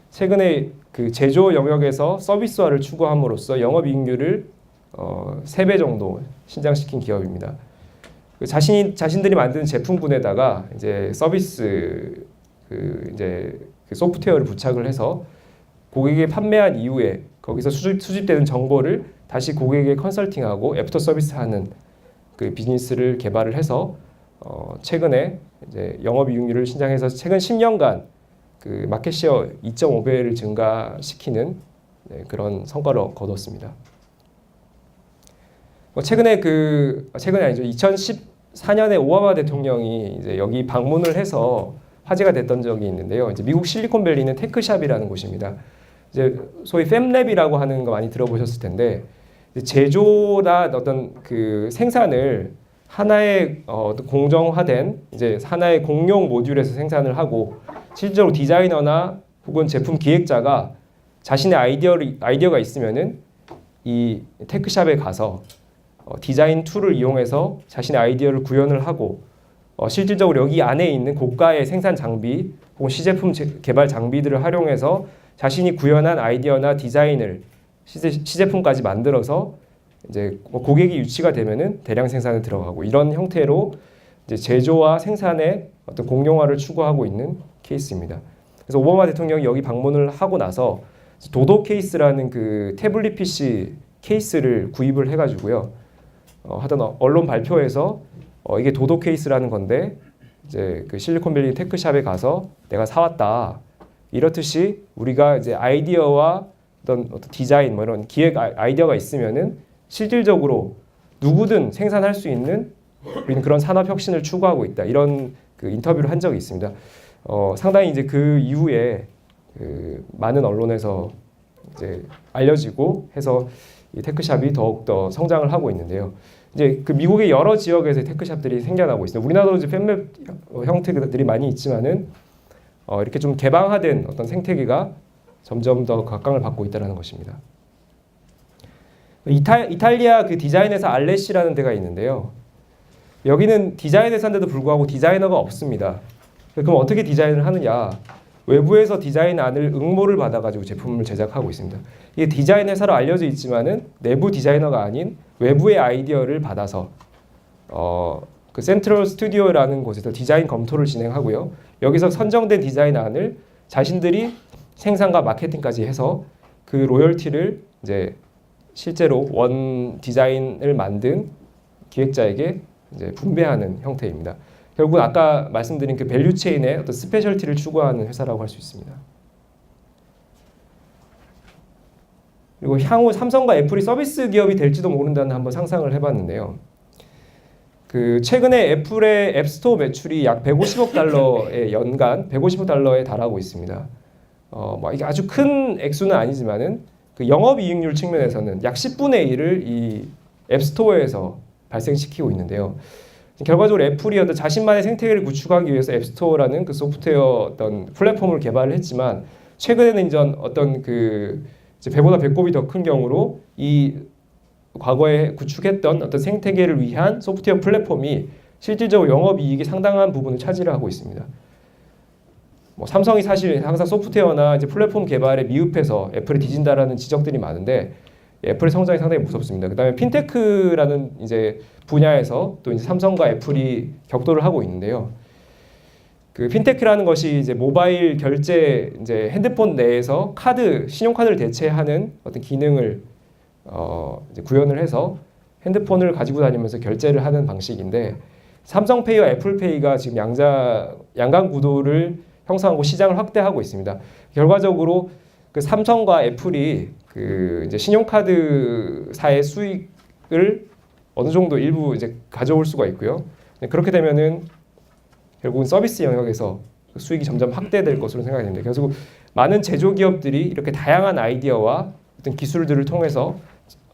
최근에 그 제조 영역에서 서비스화를 추구함으로써 영업이익률을 3배 정도 신장시킨 기업입니다. 그 자신들이 만든 제품군에다가 이제 서비스 그 이제 그 소프트웨어를 부착을 해서 고객에게 판매한 이후에 거기서 수집되는 정보를 다시 고객에게 컨설팅하고 애프터 서비스하는 그 비즈니스를 개발을 해서 최근에 이제 영업이익률을 신장해서 최근 10년간 그 마켓시어 2.5배를 증가시키는 그런 성과를 거뒀습니다. 최근에 아니죠. 2014년에 오바마 대통령이 이제 여기 방문을 해서 화제가 됐던 적이 있는데요. 이제 미국 실리콘밸리는 테크샵이라는 곳입니다. 이제 소위 팹랩이라고 하는 거 많이 들어보셨을 텐데 제조나 어떤 그 생산을 하나의 공정화된 이제 하나의 공용 모듈에서 생산을 하고 실제로 디자이너나 혹은 제품 기획자가 자신의 아이디어가 있으면은 이 테크샵에 가서 디자인 툴을 이용해서 자신의 아이디어를 구현을 하고 실질적으로 여기 안에 있는 고가의 생산 장비 혹은 시제품 개발 장비들을 활용해서 자신이 구현한 아이디어나 디자인을 시제품까지 만들어서 이제 고객이 유치가 되면은 대량 생산에 들어가고 이런 형태로 이제 제조와 생산의 어떤 공용화를 추구하고 있는 케이스입니다. 그래서 오바마 대통령이 여기 방문을 하고 나서 도도 케이스라는 그 태블릿 PC 케이스를 구입을 해가지고요. 하던 언론 발표에서 이게 도도 케이스라는 건데 이제 그 실리콘밸리 테크샵에 가서 내가 사왔다. 이렇듯이 우리가 이제 아이디어와 어떤 디자인 뭐 이런 기획 아이디어가 있으면은 실질적으로 누구든 생산할 수 있는 우리는 그런 산업 혁신을 추구하고 있다. 이런 그 인터뷰를 한 적이 있습니다. 상당히 이제 그 이후에 그 많은 언론에서 이제 알려지고 해서 이 테크샵이 더욱더 성장을 하고 있는데요. 이제 그 미국의 여러 지역에서 테크샵들이 생겨나고 있습니다. 우리나라도 이제 팬맵 형태들이 많이 있지만은 이렇게 좀 개방화된 어떤 생태계가 점점 더 각광을 받고 있다는 것입니다. 이탈리아 그 디자인 회사 알레시라는 데가 있는데요. 여기는 디자인 회사인데도 불구하고 디자이너가 없습니다. 그럼 어떻게 디자인을 하느냐? 외부에서 디자인안을 응모를 받아가지고 제품을 제작하고 있습니다. 이게 디자인 회사로 알려져 있지만은 내부 디자이너가 아닌 외부의 아이디어를 받아서 그 센트럴 스튜디오라는 곳에서 디자인 검토를 진행하고요. 여기서 선정된 디자인안을 자신들이 생산과 마케팅까지 해서 그 로열티를 이제 실제로 원 디자인을 만든 기획자에게 이제 분배하는 형태입니다. 결국 아까 말씀드린 그 밸류 체인의 어떤 스페셜티를 추구하는 회사라고 할 수 있습니다. 그리고 향후 삼성과 애플이 서비스 기업이 될지도 모른다는 한번 상상을 해봤는데요. 그 최근에 애플의 앱스토어 매출이 약 150억 달러에 연간 150억 달러에 달하고 있습니다. 뭐 이게 아주 큰 액수는 아니지만은 그 영업이익률 측면에서는 약 10분의 1을 이 앱스토어에서 발생시키고 있는데요. 결과적으로 애플이 어떤 자신만의 생태계를 구축하기 위해서 앱스토어라는 그 소프트웨어 어떤 플랫폼을 개발을 했지만 최근에는 이제 어떤 그 이제 배보다 배꼽이 더 큰 경우로 이 과거에 구축했던 어떤 생태계를 위한 소프트웨어 플랫폼이 실질적으로 영업이익이 상당한 부분을 차지를 하고 있습니다. 뭐 삼성이 사실 항상 소프트웨어나 이제 플랫폼 개발에 미흡해서 애플이 뒤진다라는 지적들이 많은데 애플의 성장이 상당히 무섭습니다. 그다음에 핀테크라는 이제 분야에서 또 이제 삼성과 애플이 격돌을 하고 있는데요. 그 핀테크라는 것이 이제 모바일 결제 이제 핸드폰 내에서 신용카드를 대체하는 어떤 기능을 이제 구현을 해서 핸드폰을 가지고 다니면서 결제를 하는 방식인데 삼성페이와 애플페이가 지금 양강 구도를 형성하고 시장을 확대하고 있습니다. 결과적으로 그 삼성과 애플이 그 이제 신용카드사의 수익을 어느 정도 일부 이제 가져올 수가 있고요. 그렇게 되면은 결국은 서비스 영역에서 수익이 점점 확대될 것으로 생각이 됩니다. 그래서 많은 제조기업들이 이렇게 다양한 아이디어와 어떤 기술들을 통해서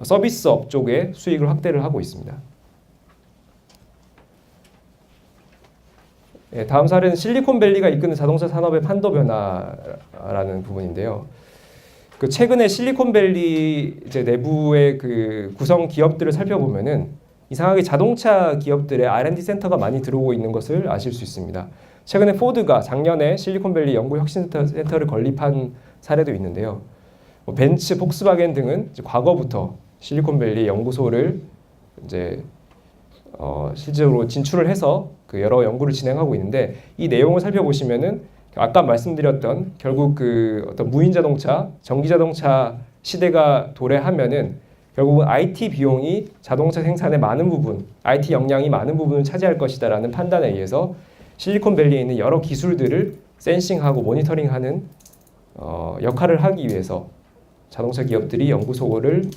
서비스업 쪽에 수익을 확대를 하고 있습니다. 다음 사례는 실리콘밸리가 이끄는 자동차 산업의 판도 변화라는 부분인데요. 그 최근에 실리콘밸리 이제 내부의 그 구성 기업들을 살펴보면은 이상하게 자동차 기업들의 R&D 센터가 많이 들어오고 있는 것을 아실 수 있습니다. 최근에 포드가 작년에 실리콘밸리 연구 혁신센터를 건립한 사례도 있는데요. 뭐 벤츠, 폭스바겐 등은 이제 과거부터 실리콘밸리 연구소를 이제 실제로 진출을 해서 그 여러 연구를 진행하고 있는데 이 내용을 살펴보시면은 아까 말씀드렸던 결국 그 어떤 무인 자동차, 전기 자동차 시대가 도래하면은 결국은 IT 비용이 자동차 생산의 많은 부분, IT 역량이 많은 부분을 차지할 것이다라는 판단에 의해서 실리콘밸리에 있는 여러 기술들을 센싱하고 모니터링하는 역할을 하기 위해서 자동차 기업들이 연구소를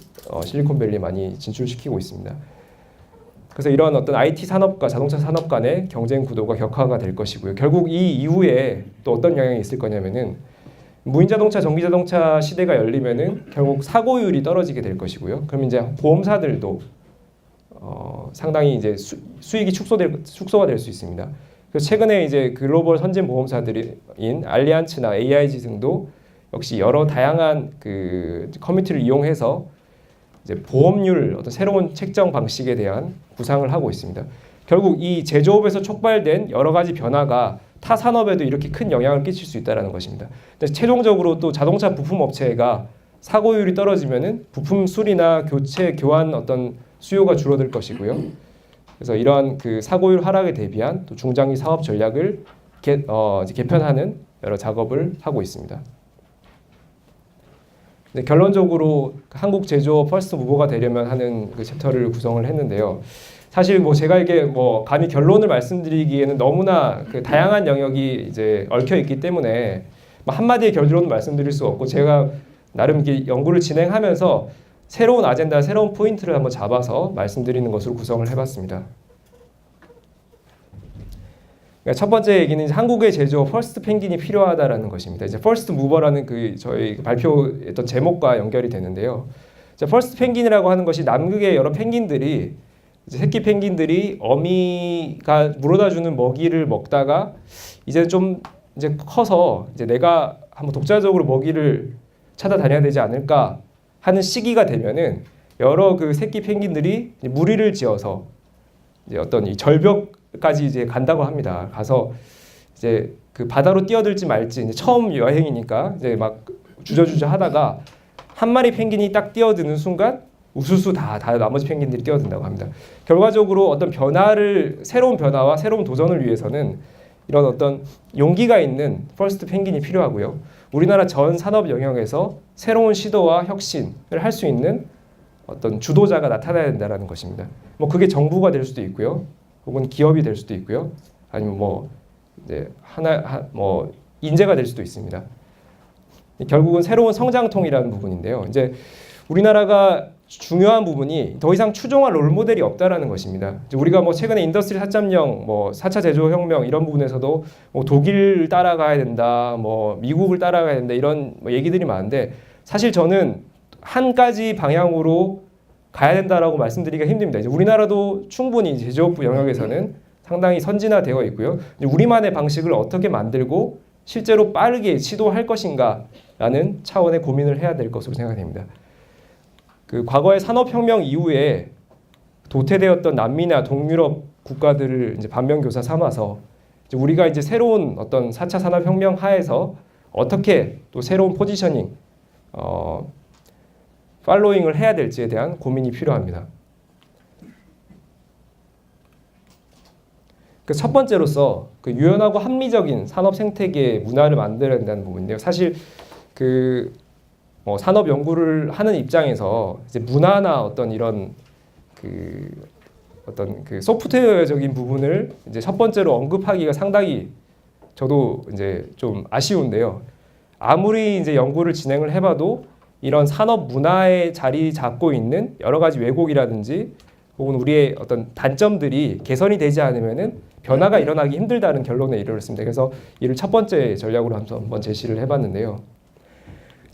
실리콘밸리에 많이 진출시키고 있습니다. 그래서 이런 어떤 IT 산업과 자동차 산업 간의 경쟁 구도가 격화가 될 것이고요. 결국 이 이후에 또 어떤 영향이 있을 거냐면은 무인 자동차, 전기 자동차 시대가 열리면은 결국 사고율이 떨어지게 될 것이고요. 그럼 이제 보험사들도 상당히 이제 수익이 축소가 될 수 있습니다. 그래서 최근에 이제 글로벌 선진 보험사들인 알리안츠나 AIG 등도 역시 여러 다양한 그 커뮤니티를 이용해서 이제 보험률 어떤 새로운 책정 방식에 대한 구상을 하고 있습니다. 결국 이 제조업에서 촉발된 여러 가지 변화가 타 산업에도 이렇게 큰 영향을 끼칠 수 있다는 것입니다. 최종적으로 또 자동차 부품 업체가 사고율이 떨어지면은 부품 수리나 교환 어떤 수요가 줄어들 것이고요. 그래서 이러한 그 사고율 하락에 대비한 또 중장기 사업 전략을 개편하는 여러 작업을 하고 있습니다. 결론적으로 한국 제조업 퍼스트 무버가 되려면 하는 그 챕터를 구성을 했는데요. 사실 뭐 제가 이게 뭐 감히 결론을 말씀드리기에는 너무나 그 다양한 영역이 이제 얽혀 있기 때문에 한마디의 결론을 말씀드릴 수 없고 제가 나름 이렇게 연구를 진행하면서 새로운 아젠다, 새로운 포인트를 한번 잡아서 말씀드리는 것으로 구성을 해봤습니다. 그러니까 첫 번째 얘기는 이제 한국의 제조업 퍼스트 펭귄이 필요하다라는 것입니다. 이제 퍼스트 무버라는 그 저희 발표했던 제목과 연결이 되는데요. 퍼스트 펭귄이라고 하는 것이 남극의 여러 펭귄들이 이제 새끼 펭귄들이 어미가 물어다 주는 먹이를 먹다가 이제 좀 이제 커서 이제 내가 한번 독자적으로 먹이를 찾아다녀야 되지 않을까 하는 시기가 되면은 여러 그 새끼 펭귄들이 이제 무리를 지어서 이제 어떤 이 절벽까지 이제 간다고 합니다. 가서 이제 그 바다로 뛰어들지 말지 이제 처음 여행이니까 이제 막 주저주저 하다가 한 마리 펭귄이 딱 뛰어드는 순간 우수수 다 나머지 펭귄들이 뛰어든다고 합니다. 결과적으로 어떤 새로운 변화와 새로운 도전을 위해서는 이런 어떤 용기가 있는 퍼스트 펭귄이 필요하고요. 우리나라 전 산업 영역에서 새로운 시도와 혁신을 할 수 있는 어떤 주도자가 나타나야 된다는 것입니다. 뭐 그게 정부가 될 수도 있고요, 혹은 기업이 될 수도 있고요, 아니면 뭐 이제 뭐 인재가 될 수도 있습니다. 결국은 새로운 성장통이라는 부분인데요. 이제 우리나라가 중요한 부분이 더 이상 추종할 롤모델이 없다라는 것입니다. 우리가 뭐 최근에 인더스트리 4.0, 뭐 4차 제조혁명 이런 부분에서도 뭐 독일 따라가야 된다, 뭐 미국을 따라가야 된다 이런 뭐 얘기들이 많은데 사실 저는 한 가지 방향으로 가야 된다라고 말씀드리기가 힘듭니다. 이제 우리나라도 충분히 제조업 영역에서는 상당히 선진화되어 있고요. 이제 우리만의 방식을 어떻게 만들고 실제로 빠르게 시도할 것인가라는 차원의 고민을 해야 될 것으로 생각됩니다. 그 과거의 산업혁명 이후에 도태되었던 남미나 동유럽 국가들을 이제 반면교사 삼아서 이제 우리가 이제 새로운 어떤 4차 산업혁명 하에서 어떻게 또 새로운 포지셔닝, 팔로잉을 해야 될지에 대한 고민이 필요합니다. 그 첫 번째로서 그 유연하고 합리적인 산업 생태계 문화를 만들어야 된다는 부분인데요. 사실 그 산업 연구를 하는 입장에서 이제 문화나 어떤 이런 그 어떤 그 소프트웨어적인 부분을 이제 첫 번째로 언급하기가 상당히 저도 이제 좀 아쉬운데요. 아무리 이제 연구를 진행을 해봐도 이런 산업 문화에 자리 잡고 있는 여러 가지 왜곡이라든지 혹은 우리의 어떤 단점들이 개선이 되지 않으면은 변화가 일어나기 힘들다는 결론에 이르렀습니다. 그래서 이를 첫 번째 전략으로 한번 제시를 해봤는데요.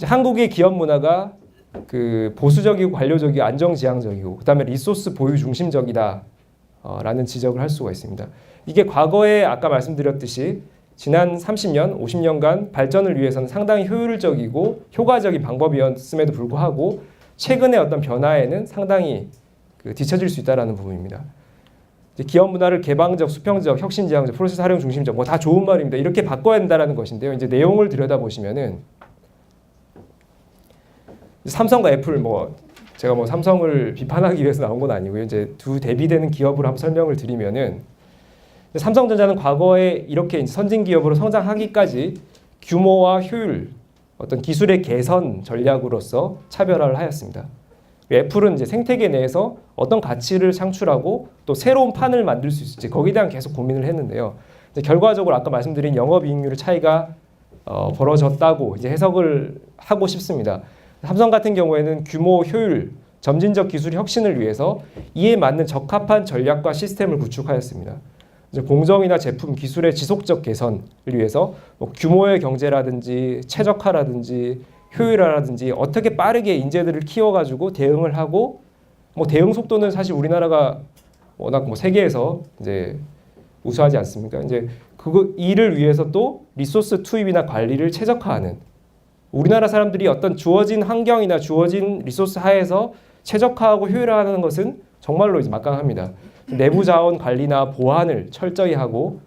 한국의 기업 문화가 그 보수적이고 관료적이고 안정지향적이고 그다음에 리소스 보유 중심적이다 라는 지적을 할 수가 있습니다. 이게 과거에 아까 말씀드렸듯이 지난 30년, 50년간 발전을 위해서는 상당히 효율적이고 효과적인 방법이었음에도 불구하고 최근의 어떤 변화에는 상당히 뒤처질 수 있다는 부분입니다. 기업 문화를 개방적, 수평적, 혁신지향적, 프로세스 활용 중심적 뭐 다 좋은 말입니다. 이렇게 바꿔야 된다는 것인데요. 이제 내용을 들여다보시면은 삼성과 애플 뭐 제가 뭐 삼성을 비판하기 위해서 나온 건 아니고요. 이제 두 대비되는 기업으로 한번 설명을 드리면은 삼성전자는 과거에 이렇게 이제 선진 기업으로 성장하기까지 규모와 효율, 어떤 기술의 개선 전략으로서 차별화를 하였습니다. 애플은 이제 생태계 내에서 어떤 가치를 창출하고 또 새로운 판을 만들 수 있을지 거기에 대한 계속 고민을 했는데요. 이제 결과적으로 아까 말씀드린 영업이익률 차이가 벌어졌다고 이제 해석을 하고 싶습니다. 삼성 같은 경우에는 규모, 효율, 점진적 기술 혁신을 위해서 이에 맞는 적합한 전략과 시스템을 구축하였습니다. 이제 공정이나 제품, 기술의 지속적 개선을 위해서 뭐 규모의 경제라든지 최적화라든지 효율화라든지 어떻게 빠르게 인재들을 키워가지고 대응을 하고 뭐 대응 속도는 사실 우리나라가 워낙 뭐 세계에서 이제 우수하지 않습니까? 이제 이를 위해서 또 리소스 투입이나 관리를 최적화하는 우리나라 사람들이 어떤 주어진 환경이나 주어진 리소스 하에서 최적화하고 효율화하는 것은 정말로 이제 막강합니다. 내부 자원 관리나 보안을 철저히 하고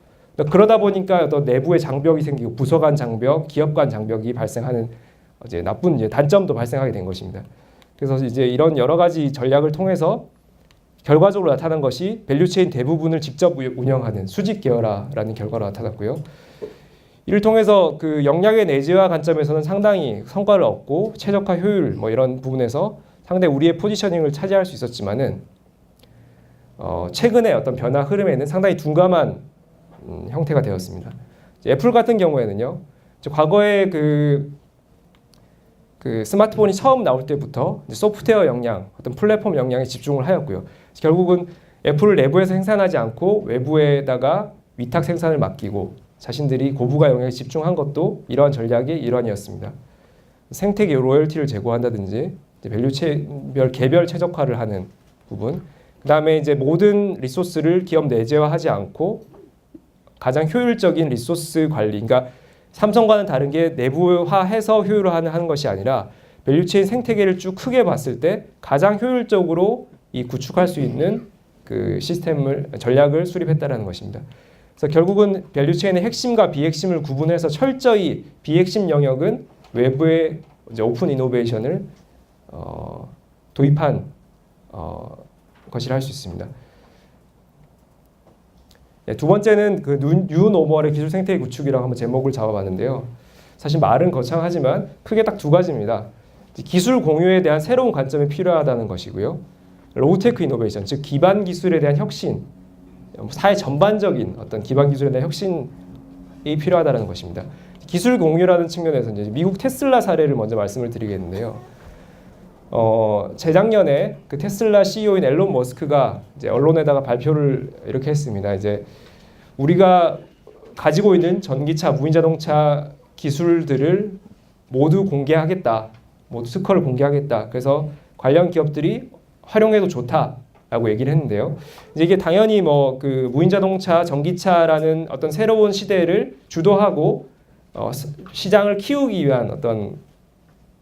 그러다 보니까 어떤 내부의 장벽이 생기고 부서 간 장벽, 기업 간 장벽이 발생하는 이제 나쁜 이제 단점도 발생하게 된 것입니다. 그래서 이제 이런 여러 가지 전략을 통해서 결과적으로 나타난 것이 밸류체인 대부분을 직접 운영하는 수직 계열화라는 결과로 나타났고요. 이를 통해서 그 역량의 내재화 관점에서는 상당히 성과를 얻고 최적화 효율 뭐 이런 부분에서 상당히 우리의 포지셔닝을 차지할 수 있었지만은 최근의 어떤 변화 흐름에는 상당히 둔감한 형태가 되었습니다. 애플 같은 경우에는요, 과거에 그 그 스마트폰이 처음 나올 때부터 이제 소프트웨어 역량, 어떤 플랫폼 역량에 집중을 하였고요. 결국은 애플을 내부에서 생산하지 않고 외부에다가 위탁 생산을 맡기고 자신들이 고부가 영역에 집중한 것도 이러한 전략의 일환이었습니다. 생태계 로열티를 제고한다든지 밸류체별 개별 최적화를 하는 부분, 그 다음에 이제 모든 리소스를 기업 내재화하지 않고 가장 효율적인 리소스 관리, 그러니까 삼성과는 다른 게 내부화해서 효율화하는 것이 아니라 밸류체인 생태계를 쭉 크게 봤을 때 가장 효율적으로 이 구축할 수 있는 그 시스템을 전략을 수립했다라는 것입니다. 그래서 결국은 밸류체인의 핵심과 비핵심을 구분해서 철저히 비핵심 영역은 외부의 이제 오픈 이노베이션을 도입한 것이라 할 수 있습니다. 두 번째는 그 뉴 노멀의 기술 생태계 구축이라고 한번 제목을 잡아봤는데요. 사실 말은 거창하지만 크게 딱 두 가지입니다. 기술 공유에 대한 새로운 관점이 필요하다는 것이고요. 로우테크 이노베이션, 즉 기반 기술에 대한 혁신, 사회 전반적인 어떤 기반 기술에 대한 혁신이 필요하다는 것입니다. 기술 공유라는 측면에서 이제 미국 테슬라 사례를 먼저 말씀을 드리겠는데요. 재작년에 그 테슬라 CEO인 앨런 머스크가 이제 언론에다가 발표를 이렇게 했습니다. 이제 우리가 가지고 있는 전기차, 무인자동차 기술들을 모두 공개하겠다, 모두 특허를 공개하겠다. 그래서 관련 기업들이 활용해도 좋다라고 얘기를 했는데요. 이제 이게 당연히 뭐 그 무인자동차, 전기차라는 어떤 새로운 시대를 주도하고 시장을 키우기 위한 어떤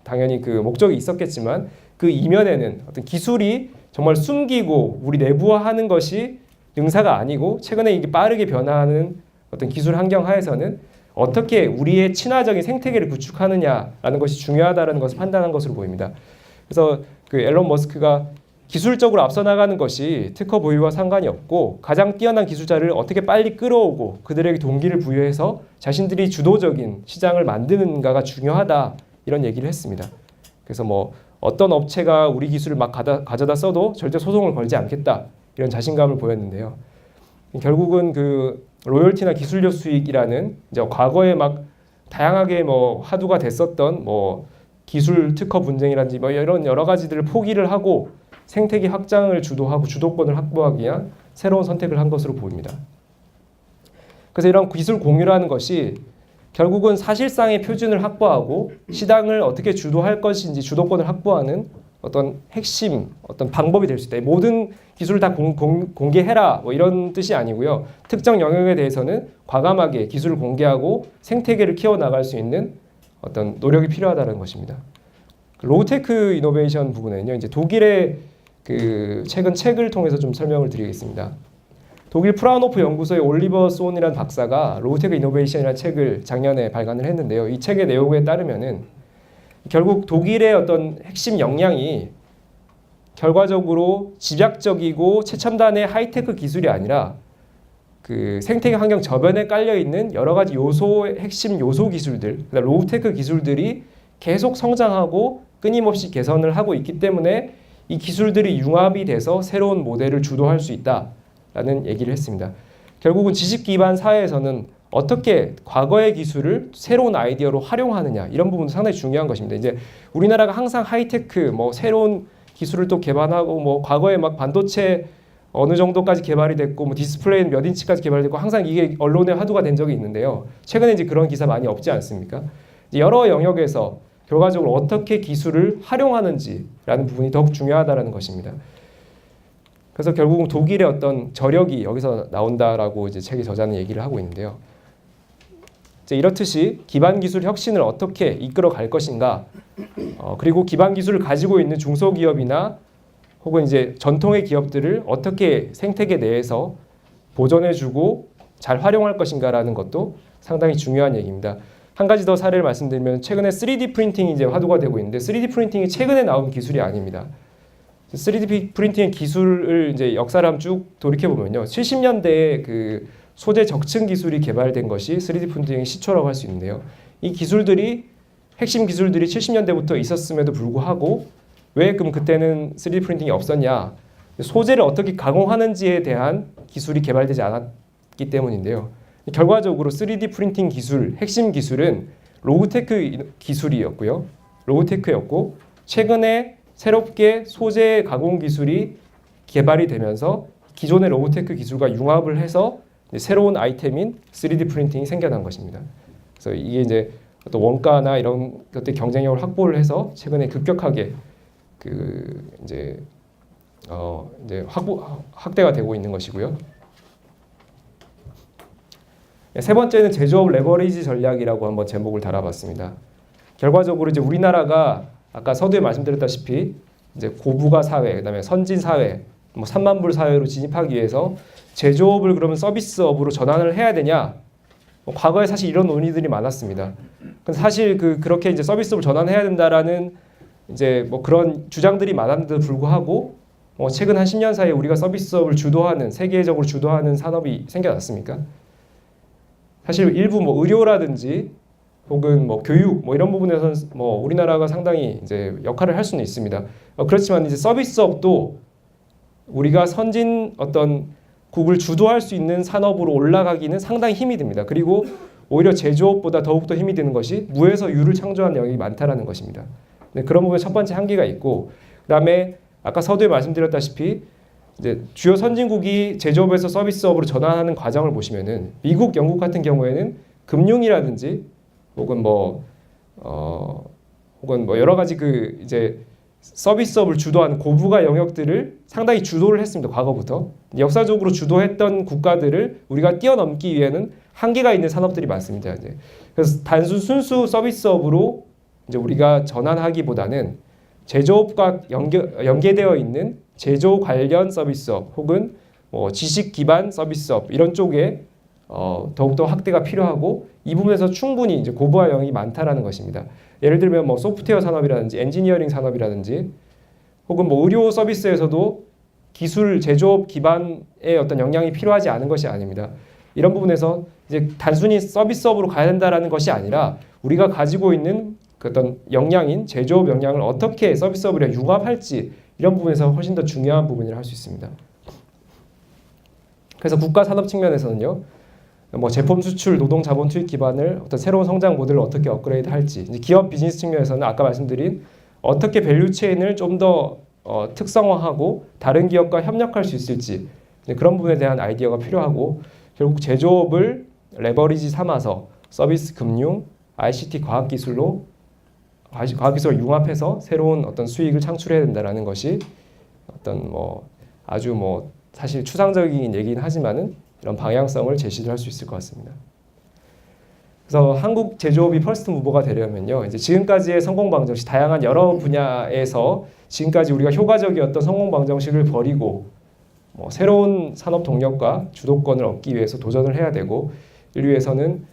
당연히 그 목적이 있었겠지만 그 이면에는 어떤 기술이 정말 숨기고 우리 내부화하는 것이 능사가 아니고 최근에 이게 빠르게 변화하는 어떤 기술 환경 하에서는 어떻게 우리의 친화적인 생태계를 구축하느냐라는 것이 중요하다는 것을 판단한 것으로 보입니다. 그래서 그 앨런 머스크가 기술적으로 앞서 나가는 것이 특허 보유와 상관이 없고 가장 뛰어난 기술자를 어떻게 빨리 끌어오고 그들에게 동기를 부여해서 자신들이 주도적인 시장을 만드는가가 중요하다, 이런 얘기를 했습니다. 그래서 뭐 어떤 업체가 우리 기술을 막 가져다 써도 절대 소송을 걸지 않겠다, 이런 자신감을 보였는데요. 결국은 그 로열티나 기술료 수익이라는 이제 과거에 막 다양하게 뭐 화두가 됐었던 뭐 기술 특허 분쟁이라든지 뭐 이런 여러 가지들을 포기를 하고 생태계 확장을 주도하고 주도권을 확보하기 위한 새로운 선택을 한 것으로 보입니다. 그래서 이런 기술 공유라는 것이 결국은 사실상의 표준을 확보하고 시장을 어떻게 주도할 것인지 주도권을 확보하는 어떤 핵심, 어떤 방법이 될 수 있다. 모든 기술을 다 공개해라, 뭐 이런 뜻이 아니고요. 특정 영역에 대해서는 과감하게 기술을 공개하고 생태계를 키워나갈 수 있는 어떤 노력이 필요하다는 것입니다. 로우테크 이노베이션 부분에는요, 이제 독일의 그 최근 책을 통해서 좀 설명을 드리겠습니다. 독일 프라운호프 연구소의 올리버 소온이라는 박사가 로우테크 이노베이션이라는 책을 작년에 발간을 했는데요. 이 책의 내용에 따르면은 결국 독일의 어떤 핵심 역량이 결과적으로 집약적이고 최첨단의 하이테크 기술이 아니라 그 생태계 환경 저변에 깔려 있는 여러 가지 요소의 핵심 요소 기술들, 로우테크 기술들이 계속 성장하고 끊임없이 개선을 하고 있기 때문에 이 기술들이 융합이 돼서 새로운 모델을 주도할 수 있다라는 얘기를 했습니다. 결국은 지식 기반 사회에서는 어떻게 과거의 기술을 새로운 아이디어로 활용하느냐, 이런 부분도 상당히 중요한 것입니다. 이제 우리나라가 항상 하이테크, 뭐 새로운 기술을 또 개발하고 뭐 과거에 막 반도체 어느 정도까지 개발이 됐고 뭐 디스플레이 몇 인치까지 개발됐고 항상 이게 언론의 화두가 된 적이 있는데요. 최근에 이제 그런 기사 많이 없지 않습니까? 여러 영역에서 결과적으로 어떻게 기술을 활용하는지라는 부분이 더욱 중요하다는 것입니다. 그래서 결국은 독일의 어떤 저력이 여기서 나온다라고 이제 책의 저자는 얘기를 하고 있는데요. 이제 이렇듯이 기반 기술 혁신을 어떻게 이끌어 갈 것인가, 그리고 기반 기술을 가지고 있는 중소기업이나 혹은 이제 전통의 기업들을 어떻게 생태계 내에서 보존해주고 잘 활용할 것인가라는 것도 상당히 중요한 얘기입니다. 한 가지 더 사례를 말씀드리면 최근에 3D 프린팅이 이제 화두가 되고 있는데 3D 프린팅이 최근에 나온 기술이 아닙니다. 3D 프린팅의 기술을 이제 역사를 한번 쭉 돌이켜 보면요, 70년대에 그 소재 적층 기술이 개발된 것이 3D 프린팅의 시초라고 할 수 있는데요. 이 기술들이 핵심 기술들이 70년대부터 있었음에도 불구하고 왜 그럼 그때는 3D 프린팅이 없었냐? 소재를 어떻게 가공하는지에 대한 기술이 개발되지 않았기 때문인데요. 결과적으로 3D 프린팅 기술, 핵심 기술은 로우테크 기술이었고요. 로우테크였고 최근에 새롭게 소재 가공 기술이 개발이 되면서 기존의 로우테크 기술과 융합을 해서 새로운 아이템인 3D 프린팅이 생겨난 것입니다. 그래서 이게 이제 어떤 원가나 이런 것들 경쟁력을 확보를 해서 최근에 급격하게 이제 확대가 되고 있는 것이고요. 세 번째는 제조업 레버리지 전략이라고 한번 제목을 달아봤습니다. 결과적으로 이제 우리나라가 아까 서두에 말씀드렸다시피 이제 고부가 사회, 그다음에 선진 사회, 뭐 3만 불 사회로 진입하기 위해서 제조업을 그러면 서비스업으로 전환을 해야 되냐? 과거에 사실 이런 논의들이 많았습니다. 근데 사실 그렇게 이제 서비스업을 전환해야 된다라는 이제 뭐 그런 주장들이 많았는데도 불구하고 최근 한 10년 사이에 우리가 서비스업을 주도하는 세계적으로 주도하는 산업이 생겨났습니까? 사실 일부 뭐 의료라든지 혹은 뭐 교육 뭐 이런 부분에서는 뭐 우리나라가 상당히 이제 역할을 할 수는 있습니다. 그렇지만 이제 서비스업도 우리가 선진 어떤 국을 주도할 수 있는 산업으로 올라가기는 상당히 힘이 듭니다. 그리고 오히려 제조업보다 더욱더 힘이 드는 것이 무에서 유를 창조하는 영역이 많다라는 것입니다. 네, 그런 부분에 첫 번째 한계가 있고, 그다음에 아까 서두에 말씀드렸다시피 이제 주요 선진국이 제조업에서 서비스업으로 전환하는 과정을 보시면은 미국, 영국 같은 경우에는 금융이라든지 혹은 뭐 여러 가지 이제 서비스업을 주도하는 고부가 영역들을 상당히 주도를 했습니다. 과거부터 역사적으로 주도했던 국가들을 우리가 뛰어넘기 위해는 한계가 있는 산업들이 많습니다. 이제 그래서 단순 순수 서비스업으로 이제 우리가 전환하기보다는 제조업과 연계되어 있는 제조 관련 서비스업 혹은 뭐 지식 기반 서비스업 이런 쪽에 더욱더 확대가 필요하고 이 부분에서 충분히 이제 고부화 영역이 많다라는 것입니다. 예를 들면 뭐 소프트웨어 산업이라든지 엔지니어링 산업이라든지 혹은 뭐 의료 서비스에서도 기술 제조업 기반의 어떤 역량이 필요하지 않은 것이 아닙니다. 이런 부분에서 이제 단순히 서비스업으로 가야 된다라는 것이 아니라 우리가 가지고 있는 그 어떤 역량인 제조업 역량을 어떻게 서비스업으로 융합할지 이런 부분에서 훨씬 더 중요한 부분이라 할 수 있습니다. 그래서 국가 산업 측면에서는요. 뭐 제품 수출, 노동 자본 투입 기반을 어떤 새로운 성장 모델을 어떻게 업그레이드할지, 기업 비즈니스 측면에서는 아까 말씀드린 어떻게 밸류 체인을 좀 더 특성화하고 다른 기업과 협력할 수 있을지 그런 부분에 대한 아이디어가 필요하고 결국 제조업을 레버리지 삼아서 서비스, 금융, ICT 과학기술로 과학기술을 융합해서 새로운 어떤 수익을 창출해야 된다라는 것이 어떤 뭐 아주 뭐 사실 추상적인 얘기긴 하지만은 이런 방향성을 제시를 할 수 있을 것 같습니다. 그래서 한국 제조업이 퍼스트 무버가 되려면요, 이제 지금까지의 성공 방정식, 다양한 여러 분야에서 지금까지 우리가 효과적이었던 성공 방정식을 버리고 뭐 새로운 산업 동력과 주도권을 얻기 위해서 도전을 해야 되고 인류에서는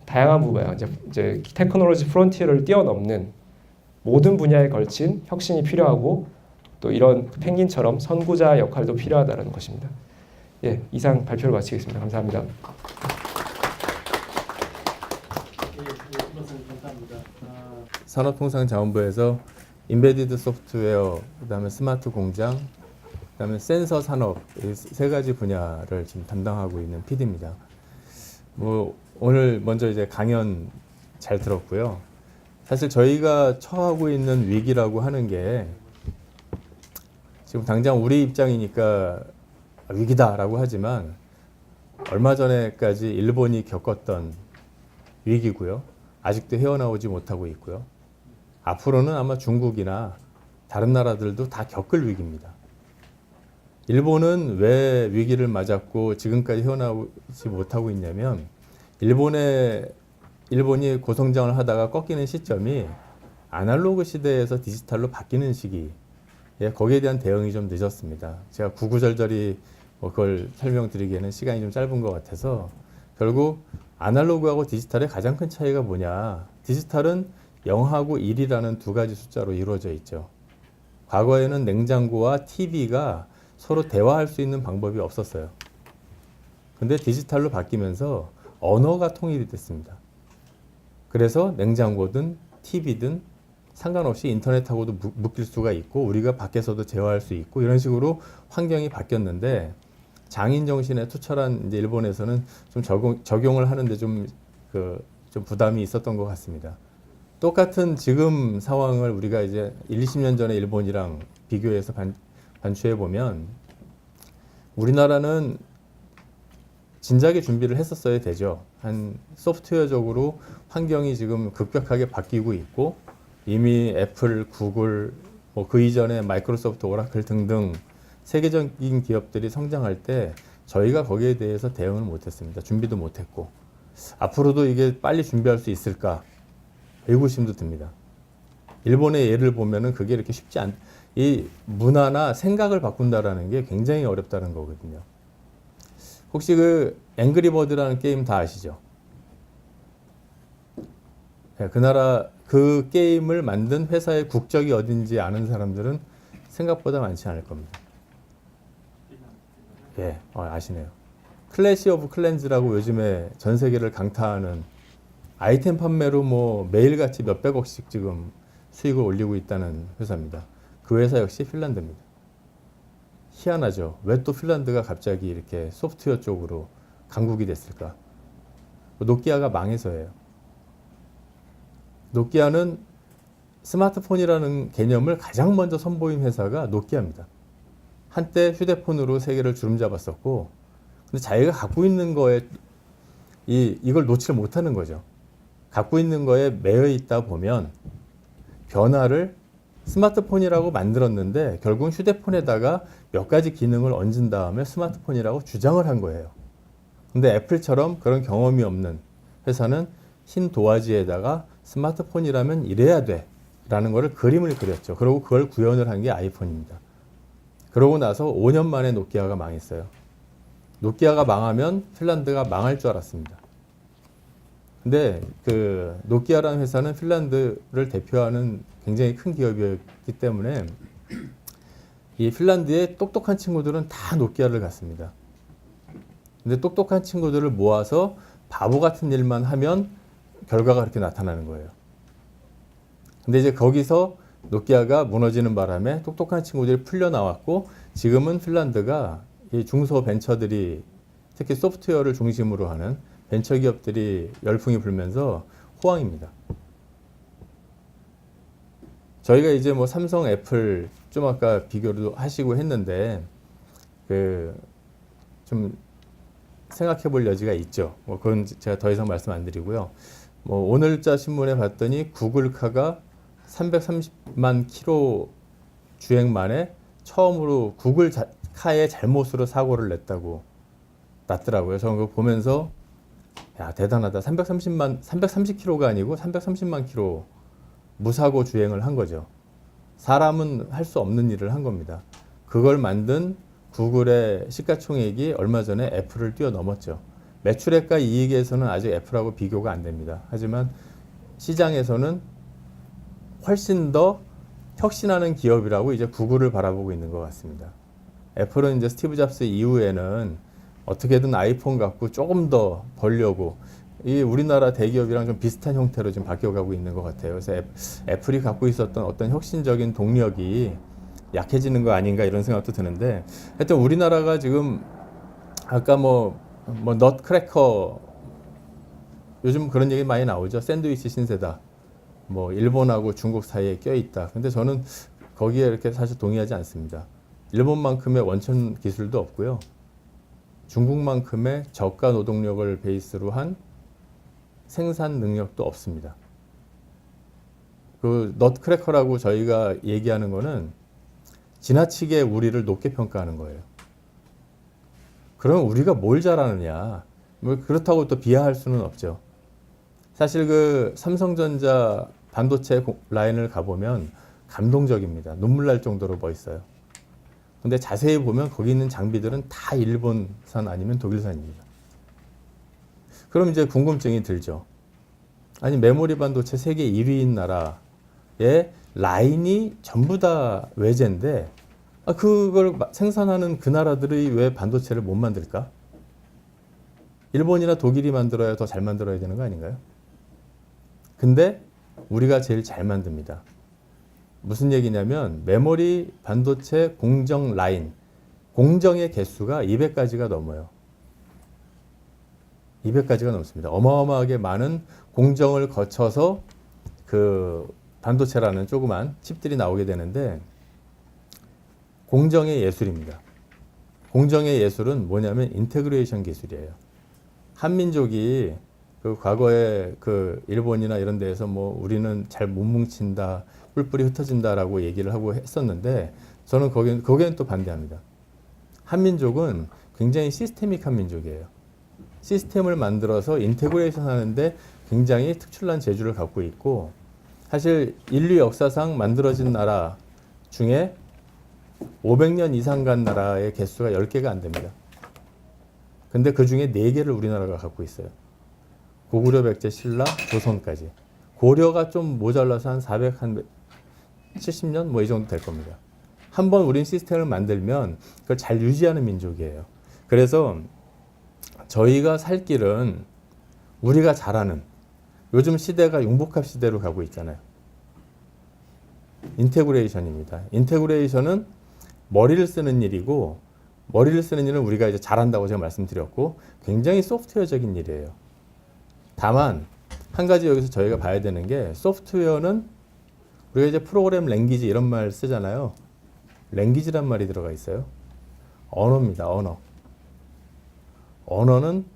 다양한 분야, 이제 테크놀로지 프론티어를 뛰어넘는 모든 분야에 걸친 혁신이 필요하고 또 이런 펭귄처럼 선구자 역할도 필요하다는 것입니다. 예, 이상 발표를 마치겠습니다. 감사합니다. 산업통상자원부에서 인베디드 소프트웨어, 그다음에 스마트 공장, 그다음에 센서 산업 이 세 가지 분야를 지금 담당하고 있는 PD입니다. 뭐 오늘 먼저 이제 강연 잘 들었고요. 사실 저희가 처하고 있는 위기라고 하는 게 지금 당장 우리 입장이니까 위기다라고 하지만 얼마 전에까지 일본이 겪었던 위기고요. 아직도 헤어나오지 못하고 있고요. 앞으로는 아마 중국이나 다른 나라들도 다 겪을 위기입니다. 일본은 왜 위기를 맞았고 지금까지 헤어나오지 못하고 있냐면 일본이 고성장을 하다가 꺾이는 시점이 아날로그 시대에서 디지털로 바뀌는 시기, 거기에 대한 대응이 좀 늦었습니다. 제가 구구절절히 그걸 설명드리기에는 시간이 좀 짧은 것 같아서 결국 아날로그하고 디지털의 가장 큰 차이가 뭐냐, 디지털은 0하고 1이라는 두 가지 숫자로 이루어져 있죠. 과거에는 냉장고와 TV가 서로 대화할 수 있는 방법이 없었어요. 근데 디지털로 바뀌면서 언어가 통일이 됐습니다. 그래서 냉장고든 TV든 상관없이 인터넷하고도 묶일 수가 있고 우리가 밖에서도 대화할 수 있고 이런 식으로 환경이 바뀌었는데 장인 정신에 투철한 이제 일본에서는 좀 적용을 하는데 좀 부담이 있었던 것 같습니다. 똑같은 지금 상황을 우리가 이제 20년 전에 일본이랑 비교해서 반추해 보면 우리나라는 진작에 준비를 했었어야 되죠. 한 소프트웨어적으로 환경이 지금 급격하게 바뀌고 있고 이미 애플, 구글, 뭐 그 이전에 마이크로소프트, 오라클 등등 세계적인 기업들이 성장할 때 저희가 거기에 대해서 대응을 못했습니다. 준비도 못했고 앞으로도 이게 빨리 준비할 수 있을까 의구심도 듭니다. 일본의 예를 보면은 그게 이렇게 쉽지 않. 이 문화나 생각을 바꾼다라는 게 굉장히 어렵다는 거거든요. 혹시 그 앵그리버드라는 게임 다 아시죠? 네, 그 나라 그 게임을 만든 회사의 국적이 어딘지 아는 사람들은 생각보다 많지 않을 겁니다. 예, 아시네요. 클래시 오브 클랜즈라고 요즘에 전 세계를 강타하는 아이템 판매로 뭐 매일같이 몇백억씩 지금 수익을 올리고 있다는 회사입니다. 그 회사 역시 핀란드입니다. 희한하죠. 왜 또 핀란드가 갑자기 이렇게 소프트웨어 쪽으로 강국이 됐을까? 노키아가 망해서예요. 노키아는 스마트폰이라는 개념을 가장 먼저 선보인 회사가 노키아입니다. 한때 휴대폰으로 세계를 주름잡았었고, 근데 자기가 갖고 있는 거에 이걸 놓지 못하는 거죠. 갖고 있는 거에 매여 있다 보면 변화를 스마트폰이라고 만들었는데 결국은 휴대폰에다가 몇 가지 기능을 얹은 다음에 스마트폰이라고 주장을 한 거예요. 근데 애플처럼 그런 경험이 없는 회사는 흰 도화지에다가 스마트폰이라면 이래야 돼 라는 거를 그림을 그렸죠. 그리고 그걸 구현을 한 게 아이폰입니다. 그러고 나서 5년 만에 노키아가 망했어요. 노키아가 망하면 핀란드가 망할 줄 알았습니다. 근데 그 노키아라는 회사는 핀란드를 대표하는 굉장히 큰 기업이었기 때문에 이 핀란드의 똑똑한 친구들은 다 노키아를 갔습니다. 근데 똑똑한 친구들을 모아서 바보 같은 일만 하면 결과가 그렇게 나타나는 거예요. 근데 이제 거기서 노키아가 무너지는 바람에 똑똑한 친구들이 풀려 나왔고 지금은 핀란드가 이 중소 벤처들이 특히 소프트웨어를 중심으로 하는 벤처 기업들이 열풍이 불면서 호황입니다. 저희가 이제 뭐 삼성, 애플 좀 아까 비교도 하시고 했는데 그 좀 생각해 볼 여지가 있죠. 뭐 그건 제가 더 이상 말씀 안 드리고요. 뭐 오늘자 신문에 봤더니 구글카가 330만 킬로 주행 만에 처음으로 구글카의 잘못으로 사고를 냈다고 났더라고요. 저는 그거 보면서 야 대단하다. 330km가 아니고 330만 킬로 무사고 주행을 한 거죠. 사람은 할 수 없는 일을 한 겁니다. 그걸 만든 구글의 시가총액이 얼마 전에 애플을 뛰어넘었죠. 매출액과 이익에서는 아직 애플하고 비교가 안 됩니다. 하지만 시장에서는 훨씬 더 혁신하는 기업이라고 이제 구글을 바라보고 있는 것 같습니다. 애플은 이제 스티브 잡스 이후에는 어떻게든 아이폰 갖고 조금 더 벌려고 이 우리나라 대기업이랑 좀 비슷한 형태로 지금 바뀌어가고 있는 것 같아요. 그래서 애플이 갖고 있었던 어떤 혁신적인 동력이 약해지는 거 아닌가 이런 생각도 드는데 하여튼 우리나라가 지금 아까 뭐 넛크래커 요즘 그런 얘기 많이 나오죠. 샌드위치 신세다. 뭐 일본하고 중국 사이에 껴있다. 근데 저는 거기에 이렇게 사실 동의하지 않습니다. 일본만큼의 원천 기술도 없고요. 중국만큼의 저가 노동력을 베이스로 한 생산 능력도 없습니다. 그 넛크래커라고 저희가 얘기하는 거는 지나치게 우리를 높게 평가하는 거예요. 그럼 우리가 뭘 잘하느냐? 뭐 그렇다고 또 비하할 수는 없죠. 사실 그 삼성전자 반도체 라인을 가보면 감동적입니다. 눈물 날 정도로 멋있어요. 근데 자세히 보면 거기 있는 장비들은 다 일본산 아니면 독일산입니다. 그럼 이제 궁금증이 들죠. 아니 메모리 반도체 세계 1위인 나라의 라인이 전부 다 외제인데 그걸 생산하는 그 나라들이 왜 반도체를 못 만들까? 일본이나 독일이 만들어야 더 잘 만들어야 되는 거 아닌가요? 근데 우리가 제일 잘 만듭니다. 무슨 얘기냐면 메모리 반도체 공정 라인, 공정의 개수가 200가지가 넘어요. 200가지가 넘습니다. 어마어마하게 많은 공정을 거쳐서 그 반도체라는 조그만 칩들이 나오게 되는데 공정의 예술입니다. 공정의 예술은 뭐냐면 인테그레이션 기술이에요. 한민족이 그 과거에 그 일본이나 이런 데에서 뭐 우리는 잘 못 뭉친다, 뿔뿔이 흩어진다라고 얘기를 하고 했었는데 저는 거기는 또 반대합니다. 한민족은 굉장히 시스테믹한 민족이에요. 시스템을 만들어서 인테그레이션 하는데 굉장히 특출난 재주를 갖고 있고 사실 인류 역사상 만들어진 나라 중에 500년 이상 간 나라의 개수가 10개가 안 됩니다. 근데 그 중에 4개를 우리나라가 갖고 있어요. 고구려, 백제, 신라, 조선까지. 고려가 좀 모자라서 한 470년 뭐 이 정도 될 겁니다. 한번 우린 시스템을 만들면 그걸 잘 유지하는 민족이에요. 그래서 저희가 살 길은 우리가 잘하는 요즘 시대가 융복합 시대로 가고 있잖아요. 인테그레이션입니다. 인테그레이션은 머리를 쓰는 일이고 머리를 쓰는 일은 우리가 이제 잘한다고 제가 말씀드렸고 굉장히 소프트웨어적인 일이에요. 다만 한 가지 여기서 저희가 봐야 되는 게 소프트웨어는 우리가 이제 프로그램 랭귀지 이런 말 쓰잖아요. 랭귀지란 말이 들어가 있어요. 언어입니다. 언어. 언어는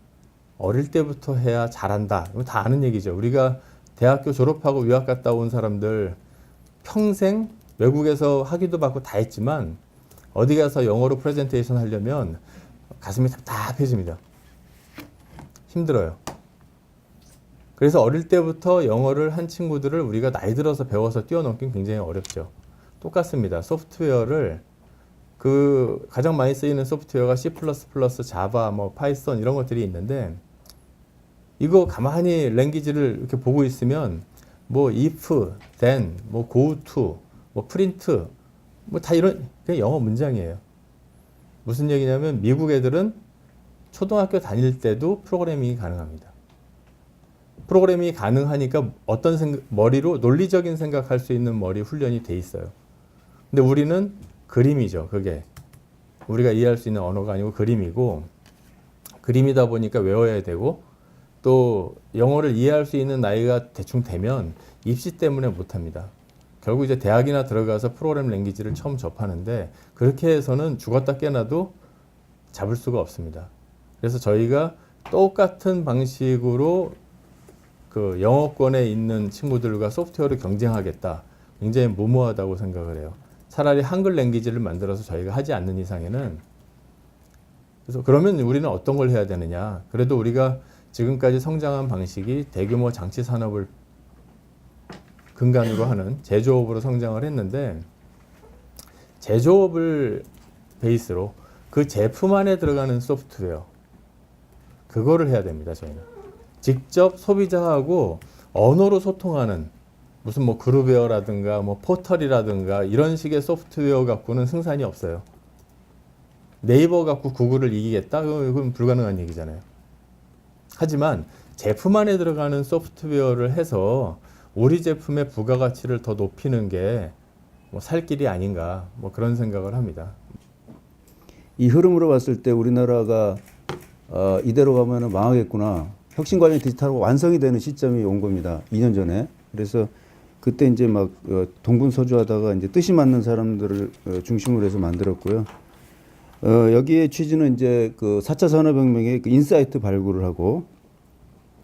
어릴 때부터 해야 잘한다. 이거 다 아는 얘기죠. 우리가 대학교 졸업하고 유학 갔다 온 사람들 평생 외국에서 학위도 받고 다 했지만 어디 가서 영어로 프레젠테이션 하려면 가슴이 답답해집니다. 힘들어요. 그래서 어릴 때부터 영어를 한 친구들을 우리가 나이 들어서 배워서 뛰어넘기는 굉장히 어렵죠. 똑같습니다. 소프트웨어를 그 가장 많이 쓰이는 소프트웨어가 C++, 자바, 뭐 파이썬 이런 것들이 있는데 이거 가만히 랭귀지를 이렇게 보고 있으면 뭐 if, then, 뭐 go to, 뭐 print 뭐 다 이런 그냥 영어 문장이에요. 무슨 얘기냐면 미국 애들은 초등학교 다닐 때도 프로그래밍이 가능합니다. 프로그래밍이 가능하니까 어떤 머리로 논리적인 생각할 수 있는 머리 훈련이 돼 있어요. 근데 우리는 그림이죠. 그게 우리가 이해할 수 있는 언어가 아니고 그림이고 그림이다 보니까 외워야 되고 또 영어를 이해할 수 있는 나이가 대충 되면 입시 때문에 못합니다. 결국 이제 대학이나 들어가서 프로그램 랭귀지를 처음 접하는데 그렇게 해서는 죽었다 깨나도 잡을 수가 없습니다. 그래서 저희가 똑같은 방식으로 그 영어권에 있는 친구들과 소프트웨어를 경쟁하겠다. 굉장히 무모하다고 생각을 해요. 차라리 한글 랭귀지를 만들어서 저희가 하지 않는 이상에는 그래서 그러면 우리는 어떤 걸 해야 되느냐. 그래도 우리가 지금까지 성장한 방식이 대규모 장치 산업을 근간으로 하는 제조업으로 성장을 했는데 제조업을 베이스로 그 제품 안에 들어가는 소프트웨어 그거를 해야 됩니다. 저희는 직접 소비자하고 언어로 소통하는 무슨 뭐 그룹웨어라든가 뭐 포털이라든가 이런 식의 소프트웨어 갖고는 승산이 없어요. 네이버 갖고 구글을 이기겠다? 그건 불가능한 얘기잖아요. 하지만 제품 안에 들어가는 소프트웨어를 해서 우리 제품의 부가가치를 더 높이는 게 뭐 살 길이 아닌가 뭐 그런 생각을 합니다. 이 흐름으로 봤을 때 우리나라가 이대로 가면 망하겠구나. 혁신 관련 디지털화가 완성이 되는 시점이 온 겁니다. 2년 전에. 그래서 그때 이제 막 동분서주하다가 이제 뜻이 맞는 사람들을 중심으로 해서 만들었고요. 여기에 취지는 이제 그 4차 산업혁명의 그 인사이트 발굴을 하고,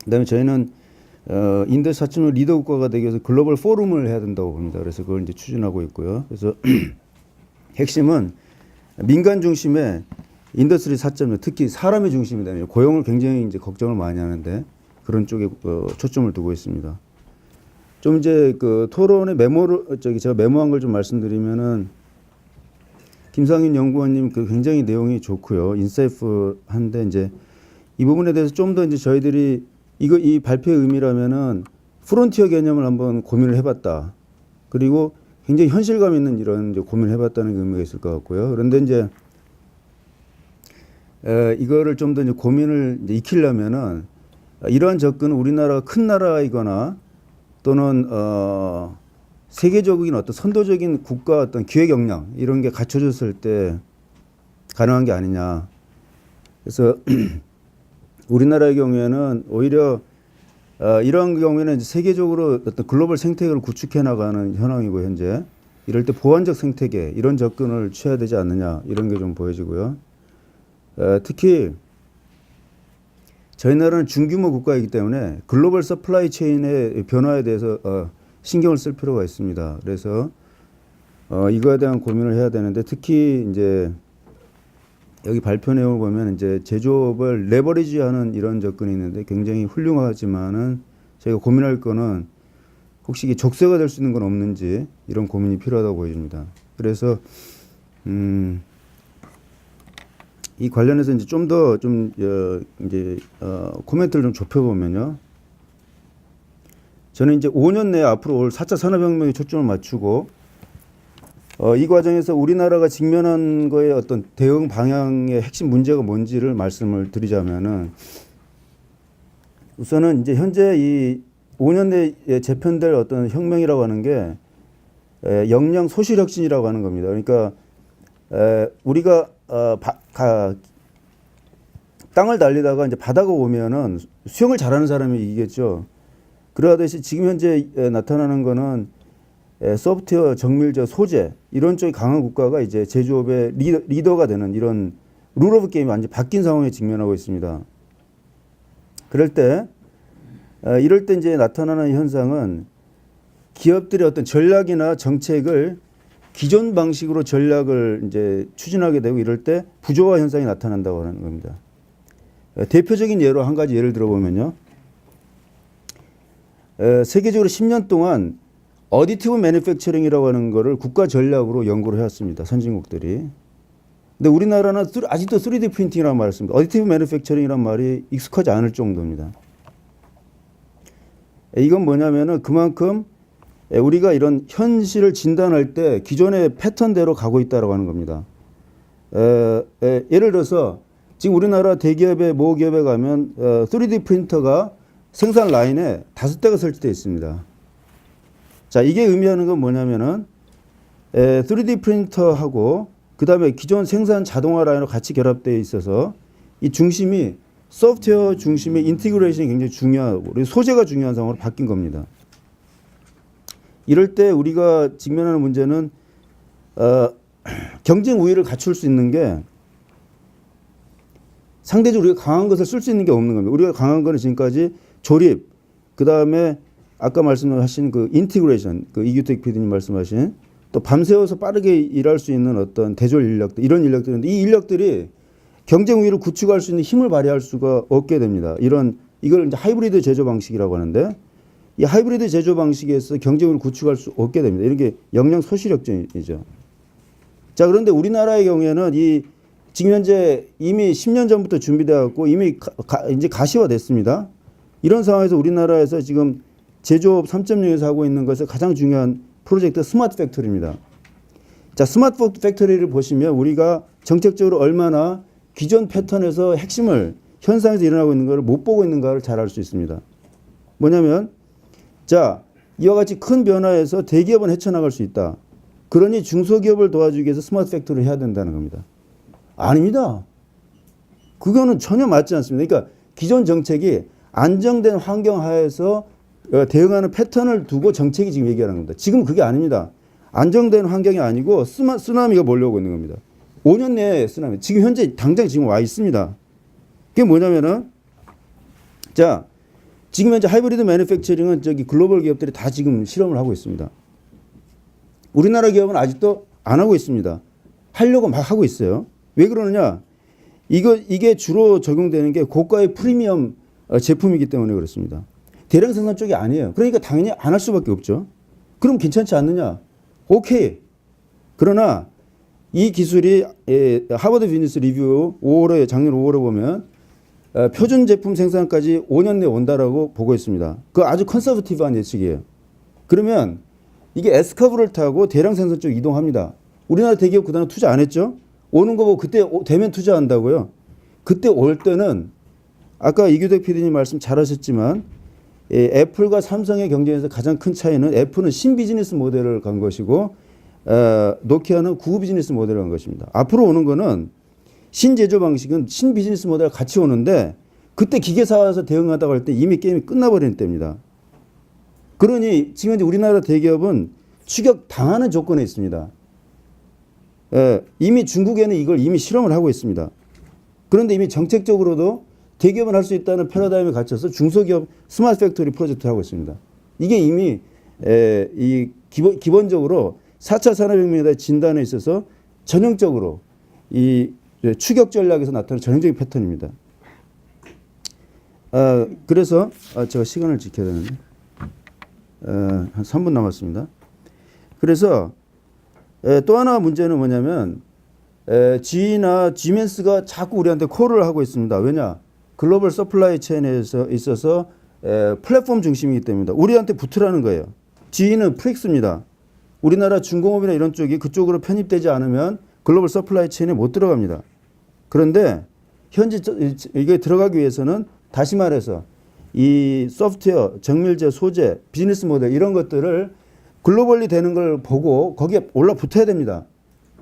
그다음에 저희는 인더스트리 4.0 리더 국가가 되기 위해서 글로벌 포럼을 해야 된다고 봅니다. 그래서 그걸 이제 추진하고 있고요. 그래서 핵심은 민간 중심의 인더스트리 4.0, 특히 사람의 중심이 되는 고용을 굉장히 이제 걱정을 많이 하는데 그런 쪽에 초점을 두고 있습니다. 좀 이제 그 토론의 메모를 제가 메모한 걸 좀 말씀드리면은 김상윤 연구원님 그 굉장히 내용이 좋고요. 인사이트한데 이제 이 부분에 대해서 좀 더 이제 저희들이 이 발표의 의미라면은 프론티어 개념을 한번 고민을 해봤다. 그리고 굉장히 현실감 있는 이런 이제 고민을 해봤다는 의미가 있을 것 같고요. 그런데 이제 이거를 좀 더 이제 고민을 이제 익히려면은 이러한 접근은 우리나라가 큰 나라이거나 또는 세계적인 어떤 선도적인 국가 어떤 기획 역량 이런 게 갖춰졌을 때 가능한 게 아니냐. 그래서 우리나라의 경우에는 오히려 이러한 경우에는 이제 세계적으로 어떤 글로벌 생태계를 구축해 나가는 현황이고 현재 이럴 때 보완적 생태계 이런 접근을 취해야 되지 않느냐 이런 게 좀 보여지고요. 특히 저희 나라는 중규모 국가이기 때문에 글로벌 서플라이 체인의 변화에 대해서 신경을 쓸 필요가 있습니다. 그래서 이거에 대한 고민을 해야 되는데 특히 이제 여기 발표 내용을 보면 이제 제조업을 레버리지하는 이런 접근이 있는데 굉장히 훌륭하지만은 저희가 고민할 거는 혹시 이게 족쇄가 될 수 있는 건 없는지 이런 고민이 필요하다고 보여집니다. 그래서 이 관련해서 이제 좀 더 코멘트를 좀 좁혀보면요. 저는 이제 5년 내에 앞으로 올 4차 산업혁명에 초점을 맞추고 이 과정에서 우리나라가 직면한 거에 어떤 대응 방향의 핵심 문제가 뭔지를 말씀을 드리자면은 우선은 이제 현재 이 5년 내에 재편될 어떤 혁명이라고 하는 게 역량 소실 혁신이라고 하는 겁니다. 그러니까 우리가 땅을 달리다가 이제 바다가 오면은 수영을 잘하는 사람이 이기겠죠. 그러하듯이 지금 현재 나타나는 거는 소프트웨어, 정밀적 소재 이런 쪽이 강한 국가가 이제 제조업의 리더가 되는 이런 룰 오브 게임이 완전히 바뀐 상황에 직면하고 있습니다. 그럴 때 이럴 때 이제 나타나는 현상은 기업들의 어떤 전략이나 정책을 기존 방식으로 전략을 이제 추진하게 되고 이럴 때 부조화 현상이 나타난다고 하는 겁니다. 대표적인 예로 한 가지 예를 들어보면요. 세계적으로 10년 동안 어디티브 매니팩처링이라고 하는 거를 국가 전략으로 연구를 해왔습니다. 선진국들이. 근데 우리나라는 아직도 3D 프린팅이라는 말을 씁니다. 어디티브 매니팩처링이라는 말이 익숙하지 않을 정도입니다. 이건 뭐냐면은 그만큼 우리가 이런 현실을 진단할 때 기존의 패턴대로 가고 있다라고 하는 겁니다. 예를 들어서 지금 우리나라 대기업의 모 기업에 가면 3D 프린터가 생산 라인에 5대가 설치되어 있습니다. 자, 이게 의미하는 건 뭐냐면은 3D 프린터하고 그 다음에 기존 생산 자동화 라인으로 같이 결합되어 있어서 이 중심이 소프트웨어 중심의 인티그레이션이 굉장히 중요하고 소재가 중요한 상황으로 바뀐 겁니다. 이럴 때 우리가 직면하는 문제는 경쟁 우위를 갖출 수 있는 게 상대적으로 우리가 강한 것을 쓸 수 있는 게 없는 겁니다. 우리가 강한 거는 지금까지 조립, 그 다음에 아까 말씀하신 그 인티그레이션, 그 이규택 PD님 말씀하신 또 밤새워서 빠르게 일할 수 있는 어떤 대졸 인력들, 이런 인력들인데 이 인력들이 경쟁 우위를 구축할 수 있는 힘을 발휘할 수가 없게 됩니다. 이걸 이제 하이브리드 제조 방식이라고 하는데 이 하이브리드 제조 방식에서 경쟁 우위를 구축할 수 없게 됩니다. 이런 게 역량 소실혁신이죠. 자, 그런데 우리나라의 경우에는 이 지금 현재 이미 10년 전부터 준비되어 갖고 이미 이제 가시화됐습니다. 이런 상황에서 우리나라에서 지금 제조업 3.0에서 하고 있는 것은 가장 중요한 프로젝트 스마트 팩토리입니다. 자, 스마트 팩토리를 보시면 우리가 정책적으로 얼마나 기존 패턴에서 핵심을 현상에서 일어나고 있는 것을 못 보고 있는가를 잘 알 수 있습니다. 뭐냐면 자, 이와 같이 큰 변화에서 대기업은 헤쳐나갈 수 있다. 그러니 중소기업을 도와주기 위해서 스마트 팩토리를 해야 된다는 겁니다. 아닙니다. 그거는 전혀 맞지 않습니다. 그러니까 기존 정책이 안정된 환경 하에서 대응하는 패턴을 두고 정책이 지금 얘기하는 겁니다. 지금 그게 아닙니다. 안정된 환경이 아니고 쓰나미가 몰려오고 있는 겁니다. 5년 내에 쓰나미. 지금 현재 당장 지금 와 있습니다. 그게 뭐냐면은 자, 지금 현재 하이브리드 매니팩처링은 저기 글로벌 기업들이 다 지금 실험을 하고 있습니다. 우리나라 기업은 아직도 안 하고 있습니다. 하려고 막 하고 있어요. 왜 그러느냐? 이게 주로 적용되는 게 고가의 프리미엄 제품이기 때문에 그렇습니다. 대량 생산 쪽이 아니에요. 그러니까 당연히 안 할 수밖에 없죠. 그럼 괜찮지 않느냐? 오케이. 그러나 이 기술이 하버드 비즈니스 리뷰 5월에 작년 5월에 보면 표준 제품 생산까지 5년 내에 온다라고 보고 있습니다. 그 아주 컨서버티브한 예측이에요. 그러면 이게 S커브를 타고 대량 생산 쪽 이동합니다. 우리나라 대기업 그다음에 투자 안 했죠? 오는 거 보고 그때 되면 투자한다고요. 그때 올 때는 아까 이규택 PD님 말씀 잘하셨지만 애플과 삼성의 경쟁에서 가장 큰 차이는 애플은 신비즈니스 모델을 간 것이고 노키아는 구호 비즈니스 모델을 간 것입니다. 앞으로 오는 거는 신제조 방식은 신비즈니스 모델과 같이 오는데 그때 기계사 와서 대응하다가 할 때 이미 게임이 끝나버린 때입니다. 그러니 지금 이제 우리나라 대기업은 추격 당하는 조건에 있습니다. 이미 중국에는 이걸 이미 실험을 하고 있습니다. 그런데 이미 정책적으로도 대기업은 할 수 있다는 패러다임에 갇혀서 중소기업 스마트 팩토리 프로젝트를 하고 있습니다. 이게 이미 이 기본적으로 4차 산업혁명에 대한 진단에 있어서 전형적으로 이 추격 전략에서 나타나는 전형적인 패턴입니다. 그래서 제가 시간을 지켜야 되는데 한 3분 남았습니다. 그래서 또 하나 문제는 뭐냐면 GE나 지멘스가 자꾸 우리한테 콜을 하고 있습니다. 왜냐? 글로벌 서플라이 체인에서 있어서 플랫폼 중심이기 때문입니다. 우리한테 붙으라는 거예요. GE는 프릭스입니다. 우리나라 중공업이나 이런 쪽이 그쪽으로 편입되지 않으면 글로벌 서플라이 체인에 못 들어갑니다. 그런데 현재 이게 들어가기 위해서는 다시 말해서 이 소프트웨어, 정밀제, 소재, 비즈니스 모델 이런 것들을 글로벌리 되는 걸 보고 거기에 올라붙어야 됩니다.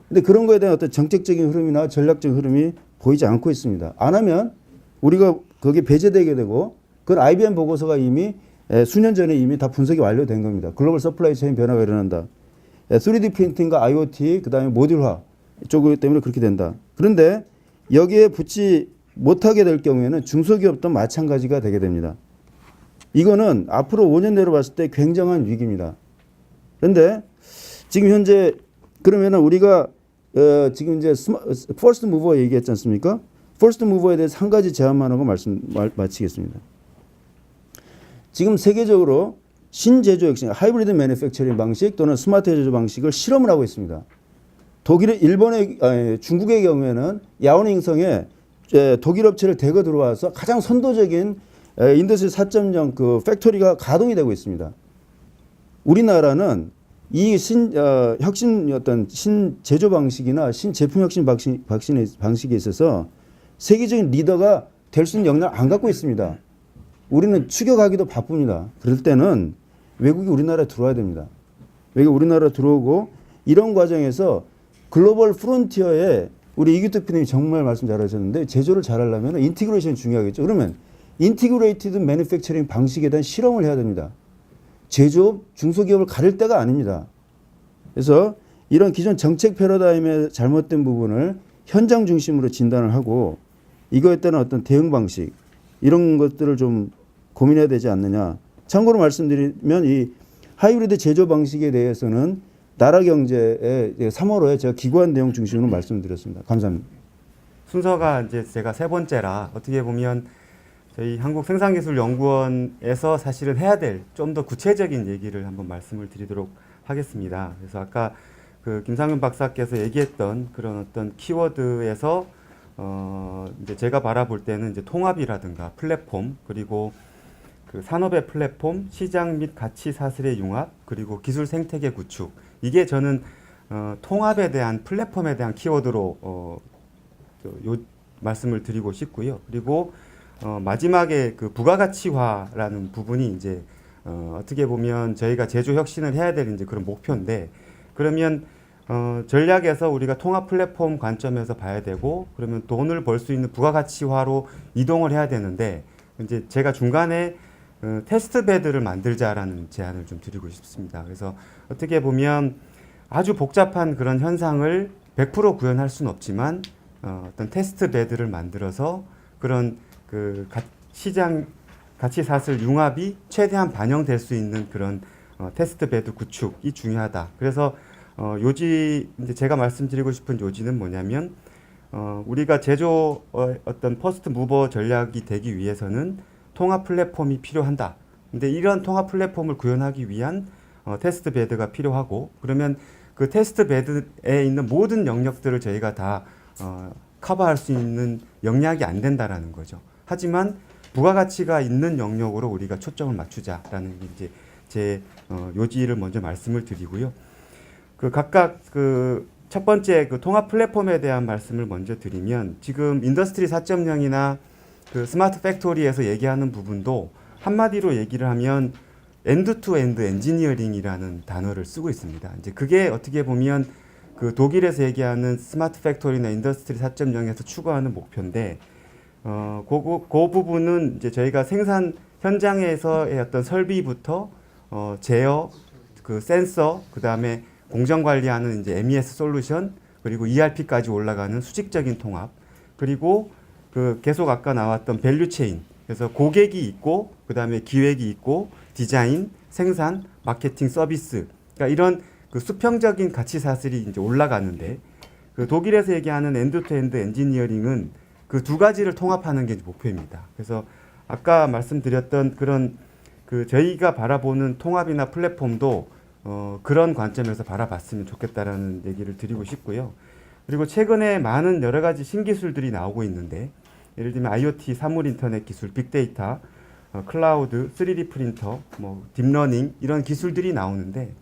근데 그런 거에 대한 어떤 정책적인 흐름이나 전략적 흐름이 보이지 않고 있습니다. 안 하면 우리가 거기에 배제되게 되고 그건 IBM 보고서가 이미 수년 전에 이미 다 분석이 완료된 겁니다. 글로벌 서플라이 체인 변화가 일어난다. 3D 프린팅과 IoT 그다음에 모듈화 이쪽 때문에 그렇게 된다. 그런데 여기에 붙지 못하게 될 경우에는 중소기업도 마찬가지가 되게 됩니다. 이거는 앞으로 5년 내로 봤을 때 굉장한 위기입니다. 그런데 지금 현재 그러면은 우리가 지금 이제 퍼스트 무버 얘기했지 않습니까? 퍼스트 무버에 대해서 한 가지 제안만 하고 마치겠습니다. 지금 세계적으로 신제조 혁신, 하이브리드 매니팩처링 방식 또는 스마트 제조 방식을 실험을 하고 있습니다. 중국의 경우에는 야오닝성에 독일 업체를 대거 들어와서 가장 선도적인 인더스트리 4.0 그 팩토리가 가동이 되고 있습니다. 우리나라는 이 신제조 방식이나 신제품 혁신 방식에 있어서 세계적인 리더가 될 수 있는 역량을 안 갖고 있습니다. 우리는 추격하기도 바쁩니다. 그럴 때는 외국이 우리나라에 들어와야 됩니다. 외국이 우리나라에 들어오고 이런 과정에서 글로벌 프론티어에 우리 이규택 PD님이 정말 말씀 잘하셨는데 제조를 잘하려면 인티그레이션이 중요하겠죠. 그러면 인티그레이티드 매니팩처링 방식에 대한 실험을 해야 됩니다. 제조업, 중소기업을 가릴 때가 아닙니다. 그래서 이런 기존 정책 패러다임의 잘못된 부분을 현장 중심으로 진단을 하고 이거에 따른 어떤 대응 방식 이런 것들을 좀 고민해야 되지 않느냐. 참고로 말씀드리면 이 하이브리드 제조 방식에 대해서는 나라 경제의 3월호에 제가 기구한 내용 중심으로 말씀드렸습니다. 감사합니다. 순서가 이제 제가 세 번째라 어떻게 보면 저희 한국생산기술연구원에서 사실은 해야 될 좀 더 구체적인 얘기를 한번 말씀을 드리도록 하겠습니다. 그래서 아까 그 김상윤 박사께서 얘기했던 그런 어떤 키워드에서 이제 제가 바라볼 때는 이제 통합이라든가 플랫폼 그리고 그 산업의 플랫폼, 시장 및 가치 사슬의 융합 그리고 기술 생태계 구축 이게 저는 통합에 대한 플랫폼에 대한 키워드로 말씀을 드리고 싶고요. 그리고 마지막에 그 부가가치화라는 부분이 이제 어떻게 보면 저희가 제조 혁신을 해야 될 이제 그런 목표인데 그러면 전략에서 우리가 통합 플랫폼 관점에서 봐야 되고 그러면 돈을 벌 수 있는 부가가치화로 이동을 해야 되는데 이제 제가 중간에 테스트 베드를 만들자라는 제안을 좀 드리고 싶습니다. 그래서 어떻게 보면 아주 복잡한 그런 현상을 100% 구현할 수는 없지만 어떤 테스트 베드를 만들어서 그런 그 시장 가치 사슬 융합이 최대한 반영될 수 있는 그런 테스트 베드 구축이 중요하다. 그래서 이제 제가 말씀드리고 싶은 요지는 뭐냐면 우리가 제조 어떤 퍼스트 무버 전략이 되기 위해서는 통합 플랫폼이 필요한다. 근데 이런 통합 플랫폼을 구현하기 위한 테스트 베드가 필요하고 그러면 그 테스트 베드에 있는 모든 영역들을 저희가 다 커버할 수 있는 역량이 안 된다라는 거죠. 하지만 부가가치가 있는 영역으로 우리가 초점을 맞추자라는 게 이제 제 요지를 먼저 말씀을 드리고요. 그 각각 그 첫 번째 그 통합 플랫폼에 대한 말씀을 먼저 드리면 지금 인더스트리 4.0이나 그 스마트 팩토리에서 얘기하는 부분도 한마디로 얘기를 하면 엔드-투-엔드 엔지니어링이라는 단어를 쓰고 있습니다. 이제 그게 어떻게 보면 그 독일에서 얘기하는 스마트 팩토리나 인더스트리 4.0에서 추구하는 목표인데 그 부분은 이제 저희가 생산 현장에서의 어떤 설비부터 제어, 그 센서, 그 다음에 공정 관리하는 이제 MES 솔루션, 그리고 ERP까지 올라가는 수직적인 통합, 그리고 그 계속 아까 나왔던 밸류 체인. 그래서 고객이 있고, 그 다음에 기획이 있고, 디자인, 생산, 마케팅, 서비스. 그러니까 이런 그 수평적인 가치 사슬이 이제 올라가는데, 그 독일에서 얘기하는 엔드-투-엔드 엔지니어링은 그 두 가지를 통합하는 게 목표입니다. 그래서 아까 말씀드렸던 그런 그 저희가 바라보는 통합이나 플랫폼도 그런 관점에서 바라봤으면 좋겠다라는 얘기를 드리고 싶고요. 그리고 최근에 많은 여러 가지 신기술들이 나오고 있는데, 예를 들면 IoT, 사물 인터넷 기술, 빅데이터, 클라우드, 3D 프린터, 뭐 딥러닝 이런 기술들이 나오는데,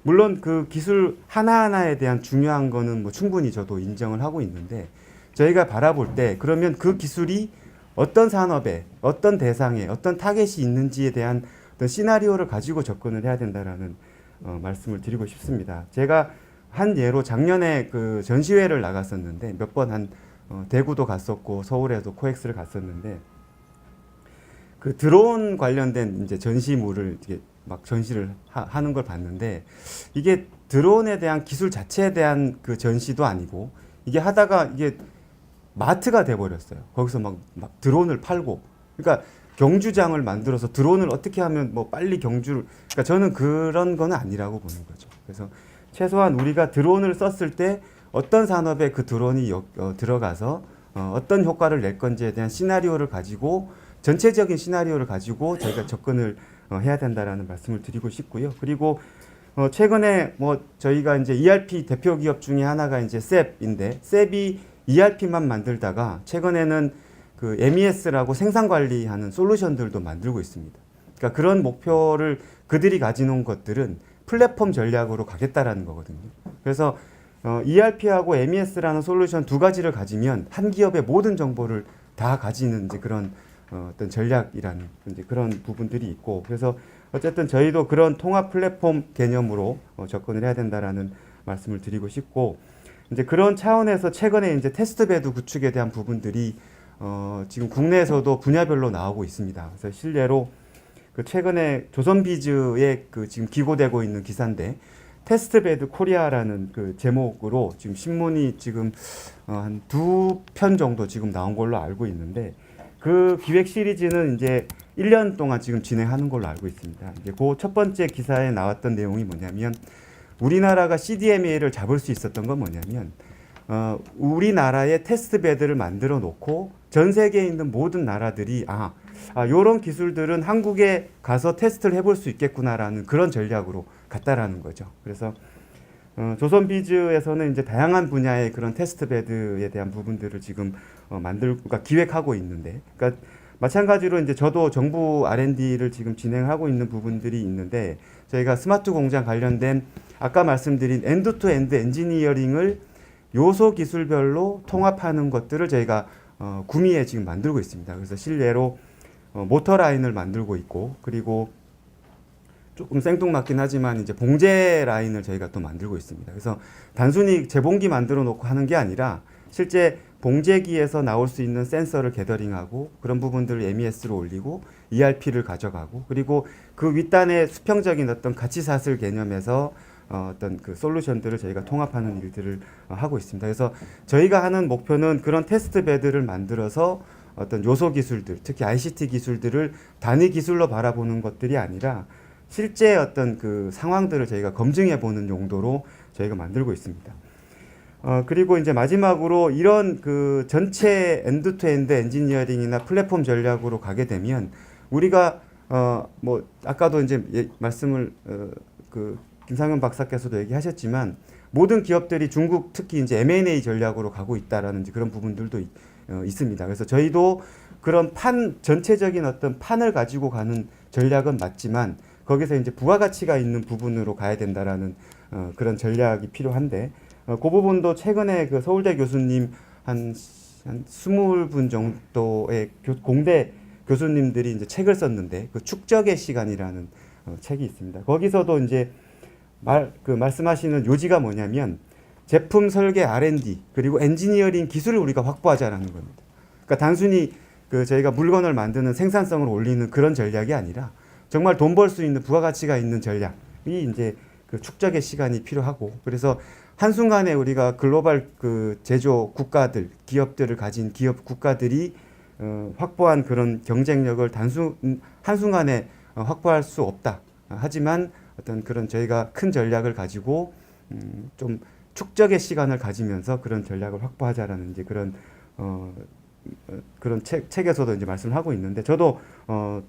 물론 그 기술 하나하나에 대한 중요한 거는 뭐 충분히 저도 인정을 하고 있는데, 저희가 바라볼 때 그러면 그 기술이 어떤 산업에, 어떤 대상에, 어떤 타겟이 있는지에 대한 어떤 시나리오를 가지고 접근을 해야 된다라는 말씀을 드리고 싶습니다. 제가 한 예로 작년에 그 전시회를 나갔었는데 몇 번 대구도 갔었고 서울에도 코엑스를 갔었는데, 그 드론 관련된 이제 전시물을 이렇게 막 전시를 하는 걸 봤는데, 이게 드론에 대한 기술 자체에 대한 그 전시도 아니고, 이게 하다가 이게 마트가 돼버렸어요. 거기서 막 드론을 팔고, 그러니까 경주장을 만들어서 드론을 어떻게 하면 뭐 빨리 경주를, 그러니까 저는 그런 건 아니라고 보는 거죠. 그래서 최소한 우리가 드론을 썼을 때 어떤 산업에 그 드론이 들어가서 어떤 효과를 낼 건지에 대한 시나리오를 가지고, 전체적인 시나리오를 가지고 저희가 접근을 해야 된다라는 말씀을 드리고 싶고요. 그리고 최근에 뭐 저희가 이제 ERP 대표 기업 중에 하나가 이제 셉인데, 셉이 ERP만 만들다가 최근에는 그 MES라고 생산 관리하는 솔루션들도 만들고 있습니다. 그러니까 그런 목표를 그들이 가지는 것들은 플랫폼 전략으로 가겠다라는 거거든요. 그래서 ERP하고 MES라는 솔루션 두 가지를 가지면 한 기업의 모든 정보를 다 가지는 이제 그런 어떤 전략이라는 이제 그런 부분들이 있고, 그래서 어쨌든 저희도 그런 통합 플랫폼 개념으로 접근을 해야 된다라는 말씀을 드리고 싶고, 이제 그런 차원에서 최근에 이제 테스트베드 구축에 대한 부분들이 지금 국내에서도 분야별로 나오고 있습니다. 그래서 실례로 그 최근에 조선비즈에 그 지금 기고되고 있는 기사인데, 테스트베드 코리아라는 그 제목으로 지금 신문이 지금 한 2편 정도 지금 나온 걸로 알고 있는데, 그 기획 시리즈는 이제 1년 동안 지금 진행하는 걸로 알고 있습니다. 이제 그 첫 번째 기사에 나왔던 내용이 뭐냐면, 우리나라가 CDMA를 잡을 수 있었던 건 뭐냐면, 우리나라의 테스트베드를 만들어 놓고 전 세계에 있는 모든 나라들이 요런 기술들은 한국에 가서 테스트를 해볼 수 있겠구나라는 그런 전략으로 갔다라는 거죠. 그래서 조선비즈에서는 이제 다양한 분야의 그런 테스트베드에 대한 부분들을 지금 그러니까 기획하고 있는데, 그러니까 마찬가지로 이제 저도 정부 R&D를 지금 진행하고 있는 부분들이 있는데, 저희가 스마트 공장 관련된 아까 말씀드린 엔드-투-엔드 엔지니어링을 요소 기술별로 통합하는 것들을 저희가 구미에 지금 만들고 있습니다. 그래서 실례로 모터 라인을 만들고 있고, 그리고 조금 생뚱맞긴 하지만 이제 봉제 라인을 저희가 또 만들고 있습니다. 그래서 단순히 재봉기 만들어 놓고 하는 게 아니라 실제 봉제기에서 나올 수 있는 센서를 게더링하고, 그런 부분들을 MES로 올리고 ERP를 가져가고, 그리고 그 윗단의 수평적인 어떤 가치 사슬 개념에서 어떤 그 솔루션들을 저희가 통합하는 일들을 하고 있습니다. 그래서 저희가 하는 목표는 그런 테스트 베드를 만들어서 어떤 요소 기술들, 특히 ICT 기술들을 단위 기술로 바라보는 것들이 아니라 실제 어떤 그 상황들을 저희가 검증해 보는 용도로 저희가 만들고 있습니다. 그리고 이제 마지막으로 이런 그 전체 엔드-투-엔드 엔지니어링이나 플랫폼 전략으로 가게 되면, 우리가 뭐 아까도 이제 말씀을 그 김상현 박사께서도 얘기하셨지만, 모든 기업들이 중국 특히 이제 M&A 전략으로 가고 있다라는 그런 부분들도 있습니다. 그래서 저희도 그런 전체적인 어떤 판을 가지고 가는 전략은 맞지만, 거기서 이제 부가가치가 있는 부분으로 가야 된다라는 그런 전략이 필요한데, 그 부분도 최근에 그 서울대 교수님 한 20분 정도의 공대 교수님들이 이제 책을 썼는데, 그 축적의 시간이라는 책이 있습니다. 거기서도 이제 말씀하시는 요지가 뭐냐면, 제품 설계 R&D 그리고 엔지니어링 기술을 우리가 확보하자라는 겁니다. 그러니까 단순히 그 저희가 물건을 만드는 생산성을 올리는 그런 전략이 아니라 정말 돈 벌 수 있는 부가가치가 있는 전략이 이제 그 축적의 시간이 필요하고, 그래서 한순간에 우리가 글로벌 그 제조 국가들, 기업들을 가진 기업 국가들이 확보한 그런 경쟁력을 한순간에 확보할 수 없다. 하지만 어떤 그런 저희가 큰 전략을 가지고 좀 축적의 시간을 가지면서 그런 전략을 확보하자라는 이제 그런 그런 책에서도 이제 말씀을 하고 있는데, 저도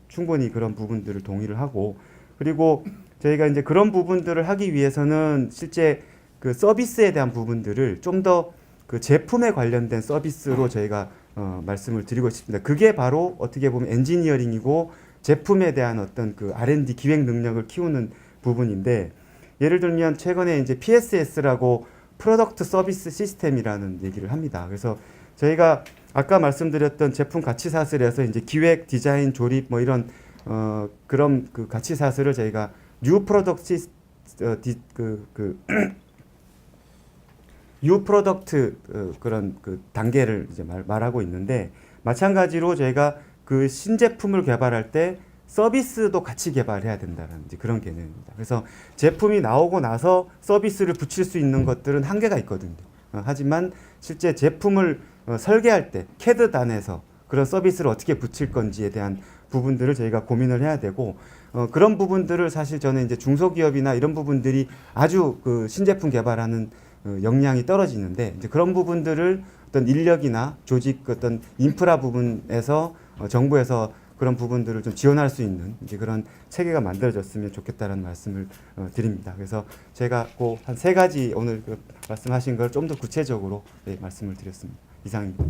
충분히 그런 부분들을 동의를 하고, 그리고 저희가 이제 그런 부분들을 하기 위해서는 실제 그 서비스에 대한 부분들을 좀 더 그 제품에 관련된 서비스로 저희가 말씀을 드리고 싶습니다. 그게 바로 어떻게 보면 엔지니어링이고 제품에 대한 어떤 그 R&D 기획 능력을 키우는 부분인데, 예를 들면 최근에 이제 PSS라고 프로덕트 서비스 시스템이라는 얘기를 합니다. 그래서 저희가 아까 말씀드렸던 제품 가치 사슬에서 이제 기획, 디자인, 조립 뭐 이런 그런 그 가치 사슬을 저희가 뉴 프로덕트 뉴 프로덕트 그런 그 단계를 이제 말하고 있는데, 마찬가지로 저희가 그 신제품을 개발할 때 서비스도 같이 개발해야 된다는 이제 그런 개념입니다. 그래서 제품이 나오고 나서 서비스를 붙일 수 있는 것들은 한계가 있거든요. 하지만 실제 제품을 설계할 때 CAD단에서 그런 서비스를 어떻게 붙일 건지에 대한 부분들을 저희가 고민을 해야 되고, 그런 부분들을 사실 저는 이제 중소기업이나 이런 부분들이 아주 그 신제품 개발하는 역량이 떨어지는데, 이제 그런 부분들을 어떤 인력이나 조직 어떤 인프라 부분에서 정부에서 그런 부분들을 좀 지원할 수 있는 이제 그런 체계가 만들어졌으면 좋겠다는 말씀을 드립니다. 그래서 제가 꼭 한 3가지 오늘 그 말씀하신 걸 좀 더 구체적으로 말씀을 드렸습니다. 이상입니다.